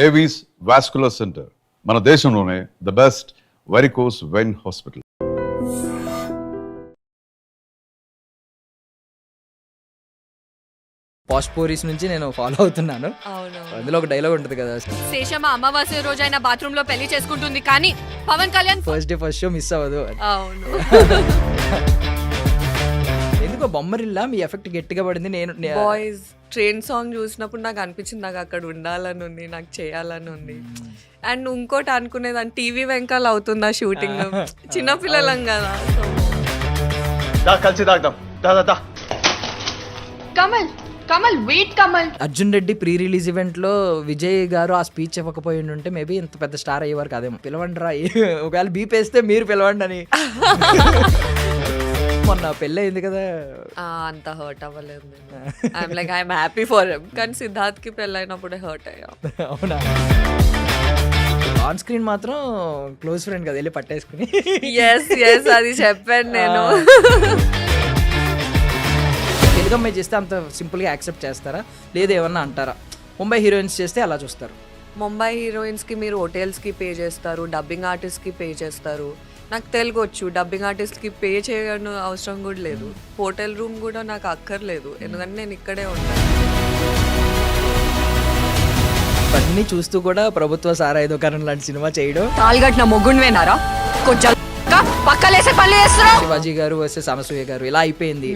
Avis vascular centre మన దేశంలోనే the best varicose vein hospital. పాస్పోరీస్ నుంచి నేను ఫాలో అవుతున్నాను. అందులో ఒక డైలాగ్ ఉంటుంది కదా, శేషమ్మ అమావాస్య రోజు ఆయన బాత్రూమ్ లో పెళ్లి చేసుకుంటుంది కానీ Pawan Kalyan first day first show miss అవ్వదు. అవును. ఎందుకో బొమ్మరిల్లా మీ ఎఫెక్ట్ గట్టిగా పడింది. నేను బాయ్స్ ట్రైన్ సాంగ్ చూసినప్పుడు నాకు అనిపించింది నాకు అక్కడ ఉండాలని ఉంది, నాకు చేయాలని ఉంది. అండ్ ఇంకోటి అనుకునేదాన్ని టీవీ వెంకాల అవుతుందా షూటింగ్, చిన్నపిల్లలం కదా. కలిసి తాగుదాం. Kamal Kamal wait Kamal. Arjun Reddy pre release event లో విజయ్ గారు ఆ స్పీచ్ ఇవ్వకపోయి ఉంటే మేబీ ఇంత పెద్ద స్టార్ అయ్యేవారు కాదేమో. పిలవండి రా, ఒకవేళ బీపేస్తే మీరు పిలవండి అని. మొన్న పెళ్ళి అయింది కదా, అంత హర్ట్ అవ్వలేదు. I'm like I'm happy for him. కానీ సిద్ధార్థ్ కి పెళ్ళైనప్పుడే హర్ట్ అయ్యా. అవునా? ఆన్ స్క్రీన్ మాత్రం క్లోజ్ ఫ్రెండ్ కదా, వెళ్ళి పట్టేసుకుని. ఎస్ ఎస్ అది చెప్పాను నేను. తెలుగు అమ్మాయి చేస్తే అంత సింపుల్గా యాక్సెప్ట్ చేస్తారా, లేదా ఏమన్నా అంటారా? ముంబై హీరోయిన్స్ చేస్తే అలా చూస్తారు. ముంబై హీరోయిన్స్ కి మీరు హోటల్స్ కి పే చేస్తారు, డబ్బింగ్ ఆర్టిస్ట్ కి పే చేస్తారు. నాకు తెలుగు వచ్చు, డబ్బింగ్ ఆర్టిస్ట్ కి పే చేయడం అవసరం కూడా లేదు. హోటల్ రూమ్ కూడా నాకు అక్కర్లేదు, ఎందుకంటే నేను ఇక్కడే ఉంటాను. అన్నీ చూస్తూ కూడా ప్రభుత్వ సారాయి దుకాణం లాంటి సినిమా చేయడం. తాల్గట్టిన మొగ్గుండేనారా కొంచెం పక్కలేసే పనులు చేస్తున్నావు. శివాజీ గారు వర్సెస్ అనసూయ గారు ఇలా అయిపోయింది.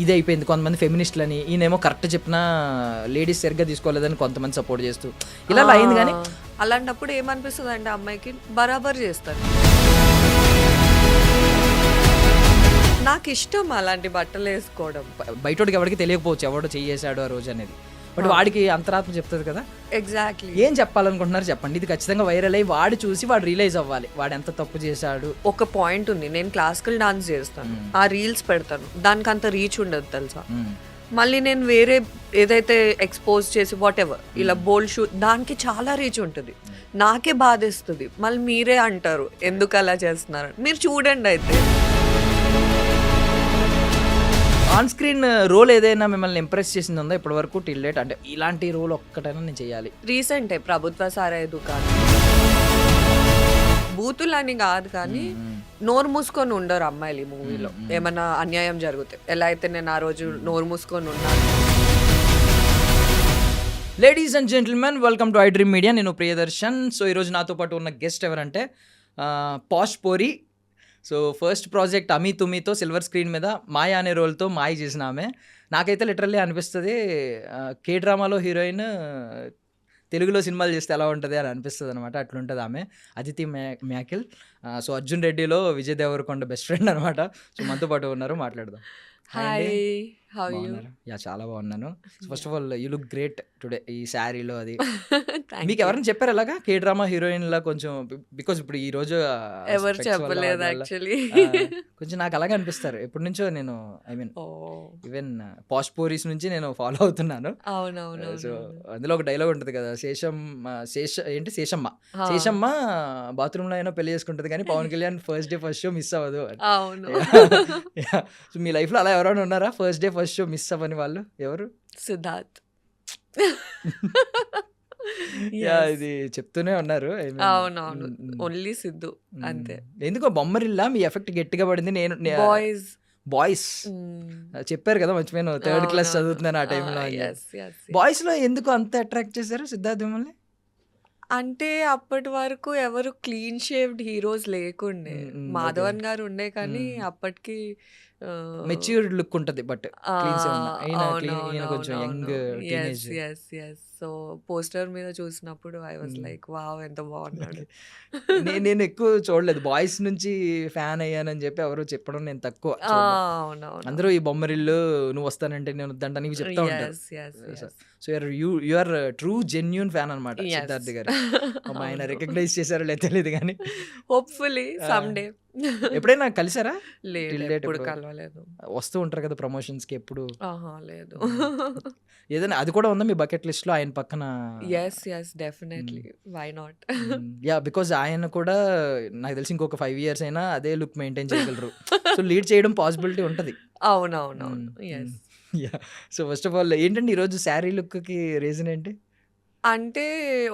ఇది అయిపోయింది. కొంతమంది ఫెమినిస్టులని, ఈయనేమో కరెక్ట్ చెప్పినా లేడీస్ సరిగ్గా తీసుకోలేదని కొంతమంది సపోర్ట్ చేస్తూ ఇలా అయింది. కానీ అలాంటప్పుడు ఏమనిపిస్తుంది అంటే అమ్మాయికి బరాబర్ చేస్తారు. నాకు ఇష్టం అలాంటి బట్టలు వేసుకోవడం. బయటోడికి ఎవరికి తెలియకపోవచ్చు ఎవడో చేసాడు ఆ రోజు అనేది, బట్ వాడికి అంతరాత్మ చెప్తుంది కదా. ఎగ్జాక్ట్లీ. ఏం చెప్పాలనుకుంటున్నారు చెప్పండి. ఇది ఖచ్చితంగా వైరల్ అయ్యి వాడు చూసి వాడు రియలైజ్ అవ్వాలి వాడు ఎంత తప్పు చేశాడు. ఒక పాయింట్ ఉంది, నేను క్లాసికల్ డాన్స్ చేస్తాను, ఆ రీల్స్ పెడతాను, దానికి అంత రీచ్ ఉండదు తెలుసా. మళ్ళీ నేను వేరే ఏదైతే ఎక్స్పోజ్ చేసి వాట్ ఎవర్ ఇలా బోల్డ్ షూ, దానికి చాలా రీచ్ ఉంటుంది. నాకే బాధేస్తుంది. మళ్ళీ మీరే అంటారు ఎందుకు అలా చేస్తున్నారు. మీరు చూడండి అయితే. ఆన్ స్క్రీన్ రోల్ ఏదైనా మిమ్మల్ని ఇంప్రెస్ చేసింది ఉందా ఇప్పటి వరకు టిల్ డేట్? అంటే ఇలాంటి రోల్ ఒక్కటైనా నేను చేయాలి. రీసెంటే ప్రభుత్వ సారాయి దుకాణం. బూతులని కాదు కానీ నోరు మూసుకొని ఉండరు అమ్మాయిలు ఈ మూవీలో. ఏమన్నా అన్యాయం జరిగితే ఎలా అయితే నేను ఆ రోజు నోరు మూసుకొని ఉన్నాను. Ladies and gentlemen, welcome to I dream media. నేను ప్రియదర్శన్. సో ఈరోజు నాతో పాటు ఉన్న గెస్ట్ ఎవరంటే పాష్ పోరి. సో ఫస్ట్ ప్రాజెక్ట్ అమీ తుమీతో సిల్వర్ స్క్రీన్ మీద మాయ అనే రోల్తో మాయ చేసిన ఆమె. నాకైతే లిటరల్లీ అనిపిస్తుంది కే డ్రామాలో హీరోయిన్ తెలుగులో సినిమాలు చేస్తే ఎలా ఉంటుంది అని అనిపిస్తుంది అనమాట. అట్లుంటుంది ఆమె. అదితి మ్యాకిల్. సో అర్జున్ రెడ్డిలో విజయ్ దేవరకొండ బెస్ట్ ఫ్రెండ్ అనమాట. సో మనతో పాటు ఉన్నారు, మాట్లాడదాం. Hi, how you? యా చాలా బాగున్నాను. First of all you look great today ఈ శారీలో. అది మీకు ఎవరైనా చెప్పారు అలాగా కే డ్రామా హీరోయిన్ లా కొంచెం? బికాజ్ ఇప్పుడు ఈ రోజు ఎవరు చెప్పలేదు యాక్చువల్లీ. కొంచెం నాకు అలాగే అనిపిస్తారు ఎప్పటి నుంచో. నేను ఐ మీన్ ఈవెన్ పాస్పోరీస్ నుంచి నేను ఫాలో అవుతున్నాను. అవునవును. సో అందులో ఒక డైలాగ్ ఉంటుంది కదా, శేషమ్మ బాత్రూమ్ లో అయినా పెళ్లి చేసుకుంటది కానీ Pawan Kalyan first day first show miss అవ్వదు. అవును. సో మీ లైఫ్ లో అలా ఎవరైనా ఉన్నారా first day first show miss అవ్వని వాళ్ళు? ఎవరు? సిద్ధార్థ్. ఇది చెప్తూనే ఉన్నారు. అవునవును, ఓన్లీ సిద్ధు అంతే. ఎందుకో బొమ్మరిల్లా మీ ఎఫెక్ట్ గట్టిగా పడింది. నేను బాయ్స్ చెప్పారు కదా, మర్చిపోయాను, థర్డ్ క్లాస్ చదువుతున్నాను ఆ టైంలో. బాయ్స్ లో ఎందుకు అంత అట్రాక్ట్ చేశారు సిద్ధార్థ్ మిమ్మల్ని? అంటే అప్పటి వరకు ఎవరు క్లీన్ షేవ్డ్ హీరోస్ లేకుండే. మాధవన్ గారు ఉండే కానీ అప్పటికి మెచ్యూర్డ్ లుక్ ఉంటది. బట్ కొంచెం యంగ్ టీనేజ్. సో పోస్టర్ మీద చూసినప్పుడు ఐ వాజ్ లైక్ వావ్ ఎంత బాగున్నాడు. నేను ఎక్కువ చూడలేదు, బాయ్స్ నుంచి ఫ్యాన్ అయ్యానని చెప్పి ఎవరు చెప్పడం నేను తక్కువ. అందరూ ఈ బొమ్మరిల్లు నువ్వు వస్తానంటే నేను వద్దంట నీకు చెప్తా ఉంటారు. So you are true genuine fan అనమాట సిద్ధార్థ్ గారు. ఆయన రికగ్నైజ్ చేశారో లేదు తెలియదు కానీ హోప్ఫుల్లీ సమ్డే. ఎప్పుడైనా కలిసారా? లేదు, కలవలేదు. వస్తూ ఉంటారు కదా ప్రమోషన్స్ కి ఎప్పుడు? లేదు. ఏదైనా అది కూడా ఉందా మీ బకెట్ లిస్ట్ లో ఆయన పక్కన? yes definitely, why not. Yeah, because ఆయన కూడా నాకు తెలిసి ఇంకొక 5 years అయినా అదే లుక్ మెయింటైన్ చేయగలరు. సో లీడ్ చేయడం పాసిబిలిటీ ఉంటది. అవునవునవును. Yeah. So first of all ఏంటంటే ఈరోజు శారీ లుక్ కి రీజన్ ఏంటి? అంటే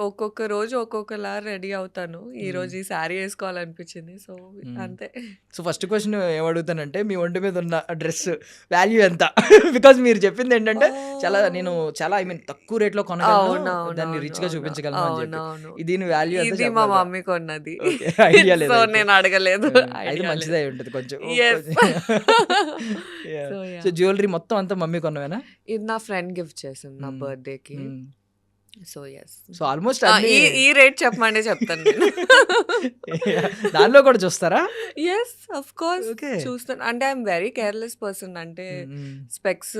ఒక్కొక్క రోజు ఒక్కొక్కలా రెడీ అవుతాను. ఈ రోజు ఈ శారీ వేసుకోవాలనిపించింది. సో అంతే. సో ఫస్ట్ క్వశ్చన్ ఏమడుగుతానంటే మీ ఒంటి మీద ఉన్న డ్రెస్ వాల్యూ ఎంత? బికాజ్ మీరు చెప్పింది ఏంటంటే నేను చాలా తక్కువ రేట్లో కొనగలను, దాన్ని రిచ్ గా చూపించగలను అని చెప్పి. అవునవును. దీని వాల్యూ ఇది మా మమ్మీ కొన్నది. ఐడియా లేదు సో అయితే. నేను అడగలేదు. అయితే Idea మంచిదే లేదు. ఉంటుంది కొంచెం. Yes. So, so yeah. Jewellery మొత్తం అంతా మమ్మీ కొన్నవేనా? ఇది నా ఫ్రెండ్ గిఫ్ట్ చేసింది నా Mm. బర్త్డేకి. So yes. సో ఆల్మోస్ట్ ఈ రేట్ చెప్పమంటే చెప్తాను నేను. దానిలో కూడా చూస్తారా? Yes of course Okay. చూస్తాను. అంటే ఐఎమ్ వెరీ కేర్లెస్ పర్సన్. అంటే స్పెక్స్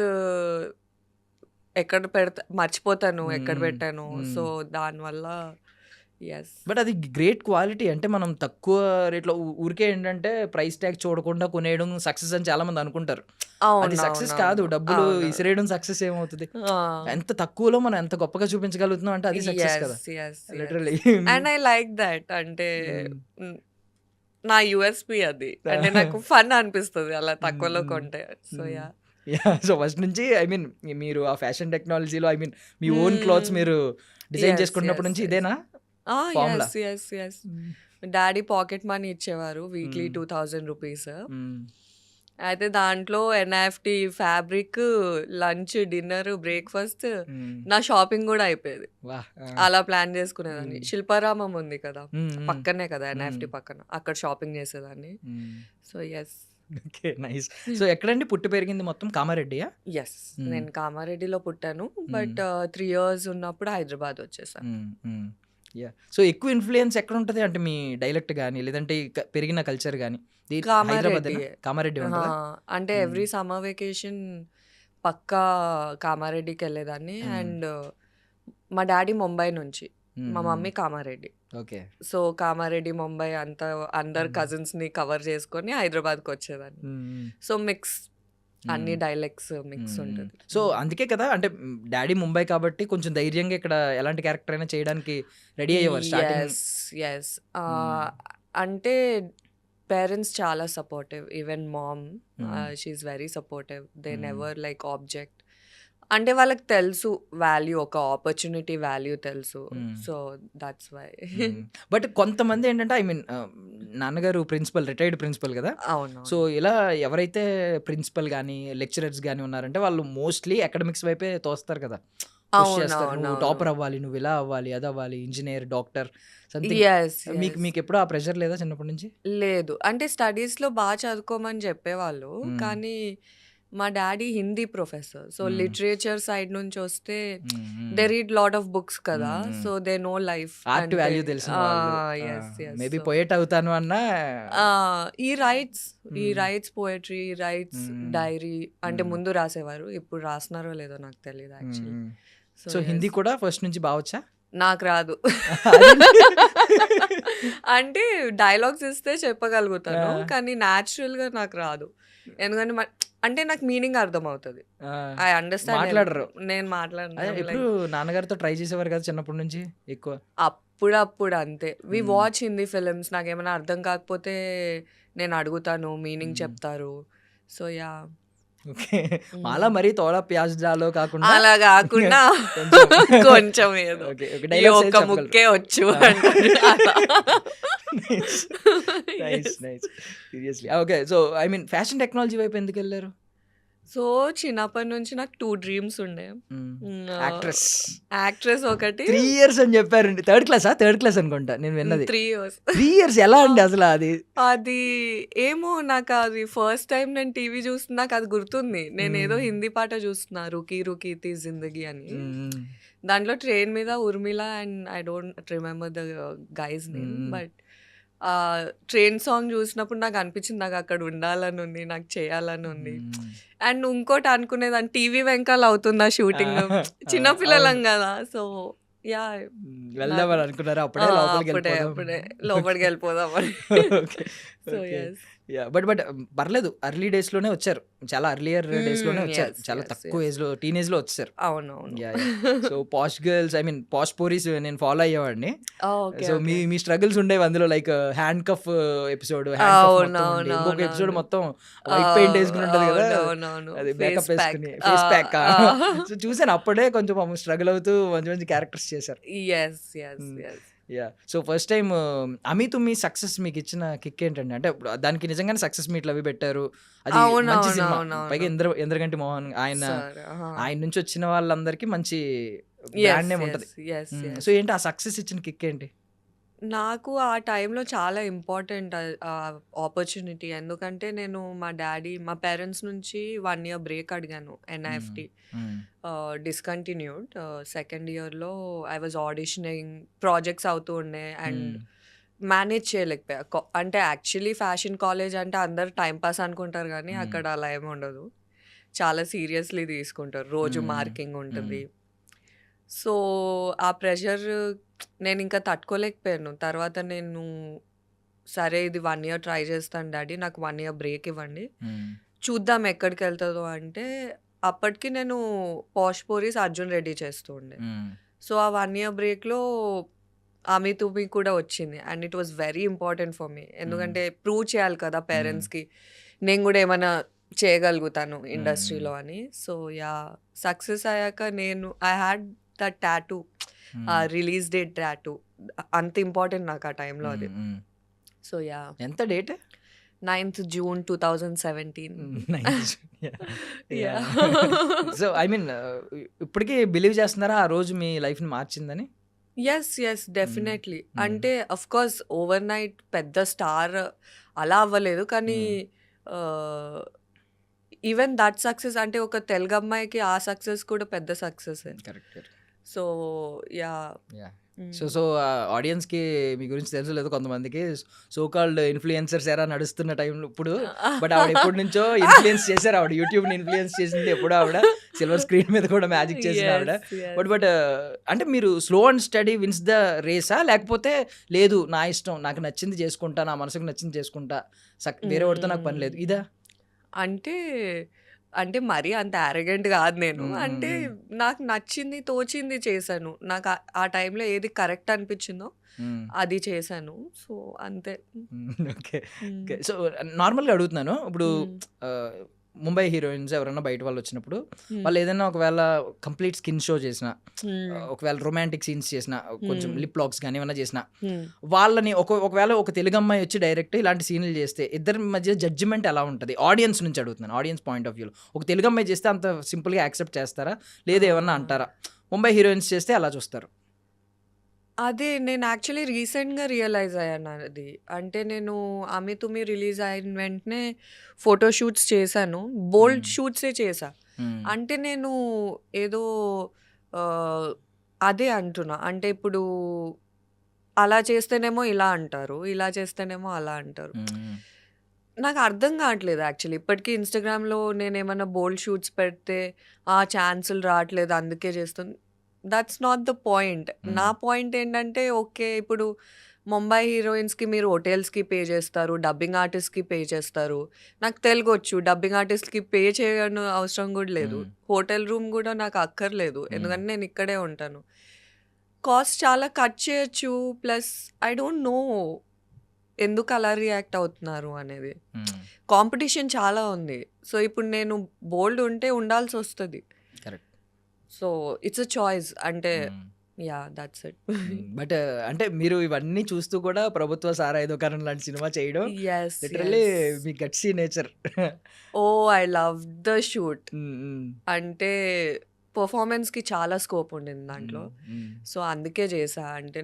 ఎక్కడ పెడతా మర్చిపోతాను ఎక్కడ పెట్టాను. సో దానివల్ల ఎస్. బట్ అది గ్రేట్ క్వాలిటీ. అంటే మనం తక్కువ రేట్లో ఊరికే ఏంటంటే ప్రైస్ ట్యాగ్ చూడకుండా కొనేయడం సక్సెస్ అని చాలా మంది అనుకుంటారు. అది సక్సెస్ కాదు. డబ్బులు ఇసిరేయడం సక్సెస్ ఏమవుతుంది? ఎంత తక్కువలో మనం ఎంత గొప్పగా చూపించగలుగుతున్నాం అంటే అది సక్సెస్ కదా literally. And I like that. అంటే నా యుఎస్పి అది. అంటే నాకు ఫన్ అనిపిస్తుంది అలా తక్కువలో కొంటే. So yeah. సో ఫస్ట్ నుంచి మీరు ఆ ఫ్యాషన్ టెక్నాలజీలో మీ ఓన్ క్లాత్స్ మీరు డిజైన్ Yes, చేసుకున్నప్పటి yes, నుంచి yes. ఇదేనా formula? Yes. Daddy pocket money ఇచ్చేవారు వీక్లీ 2000 రూపీస్. అయితే దాంట్లో NFT, fabric, lunch, dinner, breakfast, నా షాపింగ్ కూడా అయిపోయేది. అలా ప్లాన్ చేసుకునేదాన్ని. శిల్పారామం ఉంది కదా పక్కనే కదా ఎన్ఎఫ్టి పక్కన, అక్కడ షాపింగ్ చేసేదాన్ని. So yes. Okay nice. So ఎక్కడండి పుట్టి పెరిగింది మొత్తం? కామారెడ్డియా? ఎస్. నేను కామారెడ్డిలో పుట్టాను. బట్ 3 years ఉన్నప్పుడు హైదరాబాద్ వచ్చేసాను. సో ఎక్కువ ఇన్ఫ్లుయెన్స్ ఎక్కడ ఉంటుంది అంటే మీ డైలెక్ట్ కానీ లేదంటే పెరిగిన కల్చర్ కానీ? కామారెడ్డి. కామారెడ్డి ఉంటుందా? అంటే ఎవ్రీ సమ్మర్ వెకేషన్ పక్కా కామారెడ్డికి వెళ్ళేదాన్ని. అండ్ మా డాడీ ముంబై నుంచి, మా mummy Kamareddy. Okay. So Kamareddy, Mumbai అంతా అందరు కజిన్స్ ని కవర్ చేసుకొని హైదరాబాద్కి వచ్చేదాన్ని. సో మిక్స్, అన్ని డైలెక్ట్స్ మిక్స్ ఉంటుంది. సో అందుకే కదా అంటే డాడీ ముంబై కాబట్టి కొంచెం ధైర్యంగా ఇక్కడ ఎలాంటి క్యారెక్టర్ అయినా చేయడానికి రెడీ అయ్యేవారు స్టార్టింగ్. ఎస్. అంటే పేరెంట్స్ చాలా supportive. Even mom she's very supportive. They never like object. అంటే వాళ్ళకి తెలుసు వాల్యూ, ఒక ఆపర్చునిటీ వాల్యూ తెలుసు. So that's why. బట్ కొంతమంది ఏంటంటే నాన్నగారు ప్రిన్సిపల్, రిటైర్డ్ ప్రిన్సిపల్ కదా. అవును. సో ఇలా ఎవరైతే ప్రిన్సిపల్ కానీ లెక్చరర్స్ కానీ ఉన్నారంటే వాళ్ళు మోస్ట్లీ అకాడమిక్స్ వైపే తోస్తారు కదా. నువ్వు టాపర్ అవ్వాలి, నువ్వు ఇలా అవ్వాలి, అది అవ్వాలి, ఇంజనీర్, డాక్టర్ సంథింగ్. మీకు ఎప్పుడు ఆ ప్రెషర్ లేదా చిన్నప్పటి నుంచి? లేదు. అంటే స్టడీస్ లో బాగా చదువుకోమని చెప్పేవాళ్ళు. కానీ మా daddy Hindi professor. So literature side నుంచి వస్తే they read lot of books కదా. So they know life art value తెలిసిన మేబీ పోయెట్ అవుతాను అన్న. ఈ రైట్స్ పోయట్రీ, రైట్స్ డైరీ అంటే ముందు రాసేవారు. ఇప్పుడు రాస్తున్నారో లేదో నాకు తెలియదు యాక్చువల్లీ. సో హిందీ కూడా ఫస్ట్ నుంచి బావచ్చా? నాకు రాదు. అంటే డైలాగ్స్ ఇస్తే చెప్పగలుగుతాను కానీ న్యాచురల్ గా నాకు రాదు. ఎందుకంటే అంటే నాకు మీనింగ్ అర్థం అవుతుంది. I understand. మాట్లాడరు? నేను మాట్లాడను. ఎప్పుడు నాన్నగారితో ట్రై చేసేవారు కదా చిన్నప్పటి నుంచి ఎక్కువ? అప్పుడప్పుడు అంతే. We watch Hindi films. నాకేమైనా అర్థం కాకపోతే నేను అడుగుతాను, మీనింగ్ చెప్తారు. So ya. ఓకే. అలా మరీ తోడా ప్యాజ్ డాలో కాకుండా అలా కాకుండా కొంచెం ఏదో ఒక్క ముక్కే వచ్చు. Seriously. Okay. So fashion technology వైపు ఎందుకు వెళ్ళారు? సో చిన్నప్పటి నుంచి నాకు 2 డ్రీమ్స్ ఉండే. యాక్ట్రెస్ ఒకటి 3 years అని చెప్పారండి. థర్డ్ క్లాస్ అనుకుంటా నేను విన్నది. 3 years. 3 years ఎలా అండి అసలు? అది ఏమో నాకు అది ఫస్ట్ టైం నేను టీవీ చూస్తున్నా, నాకు అది గుర్తుంది. నేను ఏదో హిందీ పాట చూస్తున్నా, రుకీ రుకీ తీ జిందగీ అని. దాంట్లో ట్రైన్ మీద Urmila and I don't remember the guys name. But train song చూసినప్పుడు నాకు అనిపించింది నాకు అక్కడ ఉండాలని ఉంది, నాకు చేయాలని ఉంది. అండ్ ఇంకోటి అనుకునేదాన్ని, టీవీ వెంకాల అవుతుందా షూటింగ్, చిన్నపిల్లలం కదా. సో యా వెళ్దామని అనుకున్నారా? అప్పుడే లోపలికి వెళ్ళిపోదామని. So okay. Yes. Yeah! But పర్లేదు ఎర్లీ డేస్‌లోనే వచ్చారు. చాలా ఎర్లియర్ డేస్‌లోనే వచ్చారు. ఎస్, చాలా ఎస్, తక్కువ ఎస్. ఏజ్‌లో టీనేజ్‌లో వచ్చేసారు. అవునవును. Yeah! Yeah! So posh girls I mean posh పోరీస్ నేను ఫాలో అయ్యేవాడిని. ఓకే, సో మీ ఓకే. మీ స్ట్రగుల్స్ ఉండేవి అందులో like handcuff episode handcuff మొత్తం ఉండి ఇంకొక ఎపిసోడ్ అవునవునవునవును. మొత్తం వైట్ పెయింట్ వేసుకుని ఉంటది కదా, అవునవును. అది ఫేస్ మేకప్ ప్యాక్. వేసుకుని ఫేస్ ప్యాక్. సో చూసాను అప్పుడే కొంచెం పాపం స్ట్రగుల్ అవుతూ మంచి మంచి క్యారెక్టర్స్ చేశారు. Yes, yes, yes. Yeah so first time Ami Thumi success మీకు ఇచ్చిన కిక్ ఏంటండి? అంటే ఇప్పుడు దానికి నిజంగానే సక్సెస్ మీట్లు అవి పెట్టారు, అది మంచి సినిమా. పైగా అవునవునవును. ఇంద్రగంటి మోహన్ ఆయన సార్. ఆయన నుంచి వచ్చిన వాళ్ళందరికీ మంచి ఎస్, బ్రాండ్ నేమ్ ఉంటది. Yes, yes, yes. సో ఏంటి ఆ సక్సెస్ ఇచ్చిన కిక్ ఏంటి? నాకు ఆ టైంలో చాలా ఇంపార్టెంట్ ఆపర్చునిటీ. ఎందుకంటే నేను మా పేరెంట్స్ నుంచి 1 ఇయర్ బ్రేక్ అడిగాను ఎన్ఐఎఫ్టి. డిస్కంటిన్యూడ్. సెకండ్ ఇయర్లో ఐ వాజ్ ఆడిషనింగ్, ప్రాజెక్ట్స్ అవుతూ ఉండే అండ్ మేనేజ్ చేయలేకపోయా. అంటే యాక్చువల్లీ ఫ్యాషన్ కాలేజ్ అంటే అందరు టైం పాస్ అనుకుంటారు కానీ అక్కడ అలా ఏమి ఉండదు. చాలా సీరియస్లీ తీసుకుంటారు. రోజు మార్కింగ్ ఉంటుంది. సో ఆ ప్రెషర్ నేను ఇంకా తట్టుకోలేకపోయాను. తర్వాత నేను సరే ఇది 1 ఇయర్ ట్రై చేస్తాను డాడీ, నాకు 1 ఇయర్ బ్రేక్ ఇవ్వండి, చూద్దాం ఎక్కడికి వెళ్తుందో అంటే అప్పటికి నేను పాష్ పోరీస్ అర్జున్ రెడ్డి చేస్తూ ఉండే. సో ఆ 1 ఇయర్ బ్రేక్లో ఆమె తుమి కూడా వచ్చింది and it was very important for me. ఎందుకంటే ప్రూవ్ చేయాలి కదా పేరెంట్స్కి నేను కూడా ఏమైనా చేయగలుగుతాను ఇండస్ట్రీలో అని. సో యా సక్సెస్ అయ్యాక నేను I had that tattoo, release date tattoo. అంత ఇంపార్టెంట్ నాకు ఆ టైంలో అది. సో యా ఎంత date? 9th June 2017. Yeah. So I mean ఇప్పటికీ బిలీవ్ చేస్తున్నారా ఆ రోజు మీ లైఫ్ ని మార్చిందని? Yes, yes, definitely. అంటే అఫ్ కోర్స్ ఓవర్ నైట్ పెద్ద స్టార్ అలా అవ్వలేదు కానీ ఈవెన్ దట్ సక్సెస్ అంటే ఒక తెలుగు అమ్మాయికి ఆ సక్సెస్ కూడా పెద్ద success. Correct. So yeah. So audience కి మీ గురించి తెలుసు లేదు కొంతమందికి, సో కాల్డ్ ఇన్ఫ్లుయెన్సర్స్ ఎరా నడుస్తున్న టైంలో ఇప్పుడు. బట్ ఆవిడ ఎప్పటి నుంచో ఇన్ఫ్లుయెన్స్ చేశారు. ఆవిడ యూట్యూబ్ ని ఇన్ఫ్లుయెన్స్ చేసింది ఎప్పుడు ఆవిడ సిల్వర్ స్క్రీన్ మీద కూడా మ్యాజిక్ చేసిన ఆవిడ. బట్ అంటే మీరు slow and steady wins the రేసా, లేకపోతే లేదు నా ఇష్టం నాకు నచ్చింది చేసుకుంటా, నా మనసుకు నచ్చింది చేసుకుంటా, వేరే వాడితో నాకు పని లేదు ఇదా? అంటే మరీ అంత యారగెంట్ కాదు నేను. అంటే నాకు నచ్చింది తోచింది చేశాను. నాకు ఆ టైంలో ఏది కరెక్ట్ అనిపించిందో అది చేశాను. సో అంతే. ఓకే. సో నార్మల్గా అడుగుతున్నాను, ఇప్పుడు ముంబై హీరోయిన్స్ ఎవరైనా బయట వాళ్ళు వచ్చినప్పుడు వాళ్ళు ఏదైనా ఒకవేళ కంప్లీట్ స్కిన్ షో చేసిన, ఒకవేళ రొమాంటిక్ సీన్స్ చేసిన, కొంచెం లిప్ లాక్స్ కానీ ఏమైనా చేసిన, వాళ్ళని ఒకవేళ ఒక తెలుగు అమ్మాయి వచ్చి డైరెక్ట్ ఇలాంటి సీన్లు చేస్తే ఇద్దరి మధ్య జడ్జిమెంట్ ఎలా ఉంటుంది? ఆడియన్స్ నుంచి అడుగుతున్నాను, ఆడియన్స్ పాయింట్ ఆఫ్ వ్యూలో. ఒక తెలుగు అమ్మాయి చేస్తే అంత సింపుల్గా యాక్సెప్ట్ చేస్తారా, లేదా ఏమన్నా అంటారా? ముంబై హీరోయిన్స్ చేస్తే అలా చూస్తారు. అదే నేను యాక్చువల్లీ రీసెంట్గా రియలైజ్ అయ్యాను అది. అంటే నేను ఆమె తుమి రిలీజ్ అయిన వెంటనే ఫోటో షూట్స్ చేశాను. బోల్డ్ షూట్సే చేశా. అంటే నేను ఏదో అదే అంటున్నా. అంటే ఇప్పుడు అలా చేస్తేనేమో ఇలా అంటారు, ఇలా చేస్తేనేమో అలా అంటారు. నాకు అర్థం కావట్లేదు యాక్చువల్లీ. ఇప్పటికీ ఇన్స్టాగ్రామ్లో నేను ఏమైనా బోల్డ్ షూట్స్ పెడితే ఛాన్సులు రావట్లేదు అందుకే చేస్తుంది. That's not the point. నా పాయింట్ ఏంటంటే ఓకే ఇప్పుడు ముంబై హీరోయిన్స్కి మీరు హోటల్స్కి పే చేస్తారు, డబ్బింగ్ ఆర్టిస్ట్కి పే చేస్తారు. నాకు తెలుగు వచ్చు, డబ్బింగ్ ఆర్టిస్ట్కి పే చేయడం అవసరం కూడా లేదు. హోటల్ రూమ్ కూడా నాకు అక్కర్లేదు ఎందుకంటే నేను ఇక్కడే ఉంటాను. కాస్ట్ చాలా కట్ చేయొచ్చు. ప్లస్ ఐ డోంట్ నో ఎందుకు అలా రియాక్ట్ అవుతున్నారు అనేది. కాంపిటీషన్ చాలా ఉంది. సో ఇప్పుడు నేను బోల్డ్ ఉంటే ఉండాల్సి వస్తుంది. So it's a choice. అంటే యా దట్స్ ఇట్. బట్ అంటే మీరు ఇవన్నీ చూస్తూ కూడా ప్రభుత్వ సారాయుధోకరణ లాంటి సినిమా చేయడం yes, literally me gutsy nature. Oh I love the shoot. అంటే పర్ఫార్మెన్స్కి చాలా స్కోప్ ఉండింది దాంట్లో. సో అందుకే చేసా. అంటే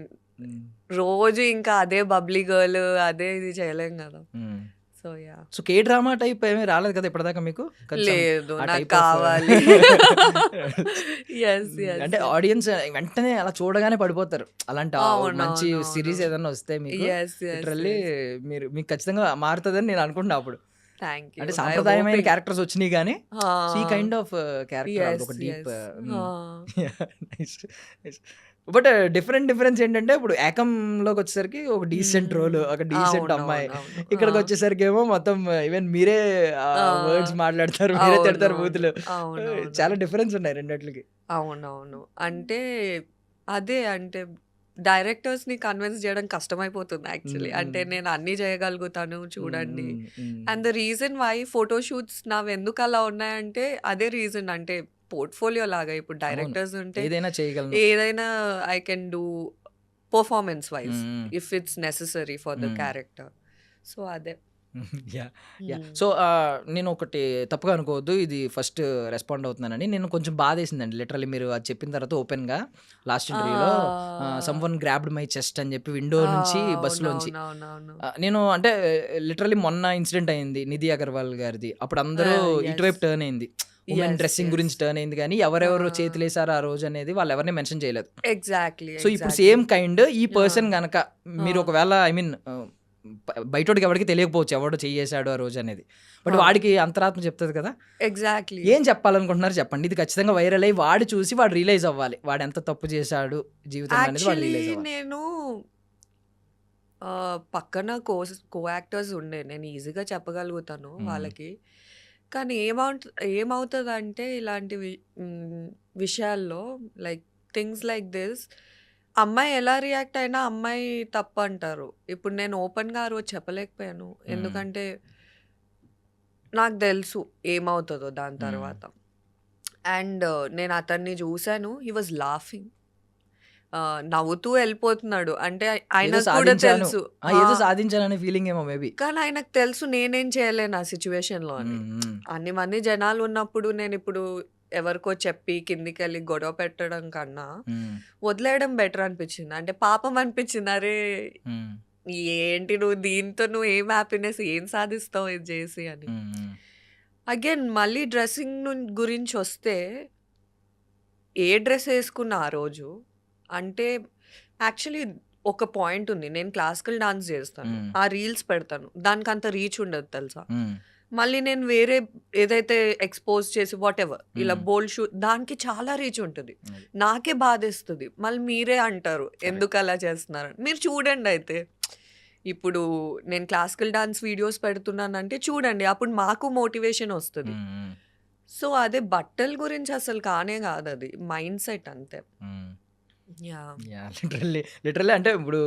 రోజు ఇంకా అదే బబ్లీ గర్ల్ అదే ఇది చేయలేం కదా. So yeah. So K drama type ఏమీ రాలేదు కదా ఇప్పటిదాకా మీకు? లేదు, నాకు కావాలి. అంటే ఆడియన్స్ వెంటనే అలా చూడగానే పడిపోతారు. అలాంటి మంచి సిరీస్ ఏదైనా వస్తే మీకు లిటరల్లీ మీకు ఖచ్చితంగా మారుతుందని నేను అనుకుంటున్నా. అప్పుడు అంటే సాంప్రదాయమైన క్యారెక్టర్స్ వచ్చినాయి కానీ ఈ కైండ్ ఆఫ్ క్యారెక్టర్ ఒక డీప్. బట్ డిఫరెన్స్ ఏంటంటే ఇప్పుడు ఏకంలోకి వచ్చేసరికి ఒక డీసెంట్ రోల్, ఒక డీసెంట్ అమ్మాయి. అవునవునవును. ఇక్కడికి వచ్చేసరికి ఏమో మొత్తం ఈవెన్ మీరే ఆ, వర్డ్స్ మాట్లాడతారు, మీరే తిడతారు అవునవును బూతులు. అవునవును చాలా డిఫరెన్స్ ఉన్నాయి రెండిట్లకి. అవునవును. అంటే అదే అంటే డైరెక్టర్స్‌ని కన్విన్స్ చేయడం కష్టమైపోతుంది యాక్చువల్లీ. అంటే నేను అన్నీ చేయగలుగుతాను చూడండి. And the reason why photo shoots నావెందుకు అలా ఉన్నాయంటే అదే రీజన్. అంటే పోర్ట్‌ఫోలియో లాగా ఇప్పుడు అవును, డైరెక్టర్స్ ఉంటే ఏదైనా చేయగలను. ఏదైనా I can do performance wise hmm. If it's necessary for the hmm. Character. So అదే. Yeah yeah. హ్మ్. సో నేను ఒకటి తప్పుగా అనుకోవద్దు, ఇది ఫస్ట్ రెస్పాండ్ అవుతున్నానని. నేను కొంచెం బాధేసిందండి లిటరల్లీ మీరు అది చెప్పిన తర్వాత ఓపెన్గా లాస్ట్ ఆ! ఇంటర్వ్యూలో some one grabbed my chest అని చెప్పి విండో ఆ! నుంచి బస్సులోంచి. అవునవునవునవును. నేను అంటే లిటరల్లీ మొన్న ఇన్సిడెంట్ అయింది నిధి అగర్వాల్ గారిది. అప్పుడు అందరూ యెస్. ఇటువైపు టర్న్ అయింది, ఉమెన్ యెస్. Dressing yes. గురించి టర్న్ అయింది, కానీ ఆ! ఎవరెవరు చేతులేసారు ఆ రోజు అనేది వాళ్ళు ఎవరిని మెన్షన్ చేయలేదు. ఎగ్జాక్ట్‌లీ. సో ఇప్పుడు ఎగ్జాక్ట్‌లీ. సేమ్ కైండ్ ఈ ఆ! పర్సన్ గనక మీరు ఆ! ఒకవేళ ఐ మీన్ బయటోడికి ఎవరికి తెలియకపోవచ్చు ఎవడో చెయ్యేశాడు ఆ రోజు అనేది, బట్ ఆ! వాడికి అంతరాత్మ చెప్తుంది కదా. ఎగ్జాక్ట్‌లీ. ఏం చెప్పాలనుకుంటున్నారు చెప్పండి, ఇది ఖచ్చితంగా వైరల్ అయ్యి వాడు చూసి వాడు రియలైజ్ అవ్వాలి వాడు ఎంత తప్పు చేశాడు జీవితంలో అనేది వాడు యాక్చువల్లీ రియలైజ్ అవ్వాలి. నేను పక్కన కో యాక్టర్స్ ఉండే. నేను ఈజీగా చెప్పగలుగుతాను మ్మ్. వాళ్ళకి. కానీ ఏమవుతదంటే ఇలాంటి విషయాల్లో లైక్ థింగ్స్ లైక్ దిస్ అమ్మాయి ఎలా రియాక్ట్ అయినా అమ్మాయి తప్పంటారు. ఇప్పుడు నేను ఓపెన్‌గా ఆ రోజు చెప్పలేకపోయాను. మ్మ్. ఎందుకంటే నాకు తెలుసు ఏమవుతదో దాని మ్మ్. తర్వాత. అండ్ నేను అతన్ని చూసాను. He was laughing. నవ్వుతూ వెళ్ళిపోతున్నాడు. అంటే ఏదో ఆయనకు కూడా సాధించాను, తెలుసు. ఏదో సాధించాలనే ఫీలింగ్ ఏమో మేబీ. కానీ ఆయనకు తెలుసు నేనేం చేయలేను ఆ సిచ్యువేషన్‌లో అని. అన్ని మంది జనాలు ఉన్నప్పుడు నేనిప్పుడు ఎవరికో చెప్పి కిందికెళ్ళి గొడవ పెట్టడం కన్నా వదిలేయడం బెటర్ అనిపించింది. అంటే పాపం అనిపించింది. అరే! ఏంటి నువ్వు ఏం హ్యాపీనెస్ ఏం సాధిస్తావు ఇది చేసి అని. అగైన్ మళ్ళీ డ్రెస్సింగ్ గురించొస్తే ఏ డ్రెస్ ఏసుకున్నా ఆ రోజు అంటే యాక్చువల్లీ ఒక పాయింట్ ఉంది. నేను క్లాసికల్ డాన్స్ చేస్తాను. ఆ రీల్స్ పెడతాను. దానికంత రీచ్ ఉండదు తెలుసా? మళ్ళీ నేను వేరే ఏదైతే ఎక్స్‌పోజ్ చేసి వాటెవర్ ఇలా బోల్డ్ షూ దానికి చాలా రీచ్ ఉంటది. నాకే బాధేస్తది. మళ్ళీ మీరే అంటారు ఎందుకలా చేస్తున్నారని. మీరు చూడండి అయితే. ఇప్పుడు నేను క్లాసికల్ డాన్స్ వీడియోస్ పెడుతున్నానంటే చూడండి. అప్పుడు మాకు మోటివేషన్ వస్తది. సో అదే బట్టల గురించి అసలు కానే కాదది. మైండ్ సెట్ అంతే. యాహ్! లిటరల్లీ అంటే ఇప్పుడు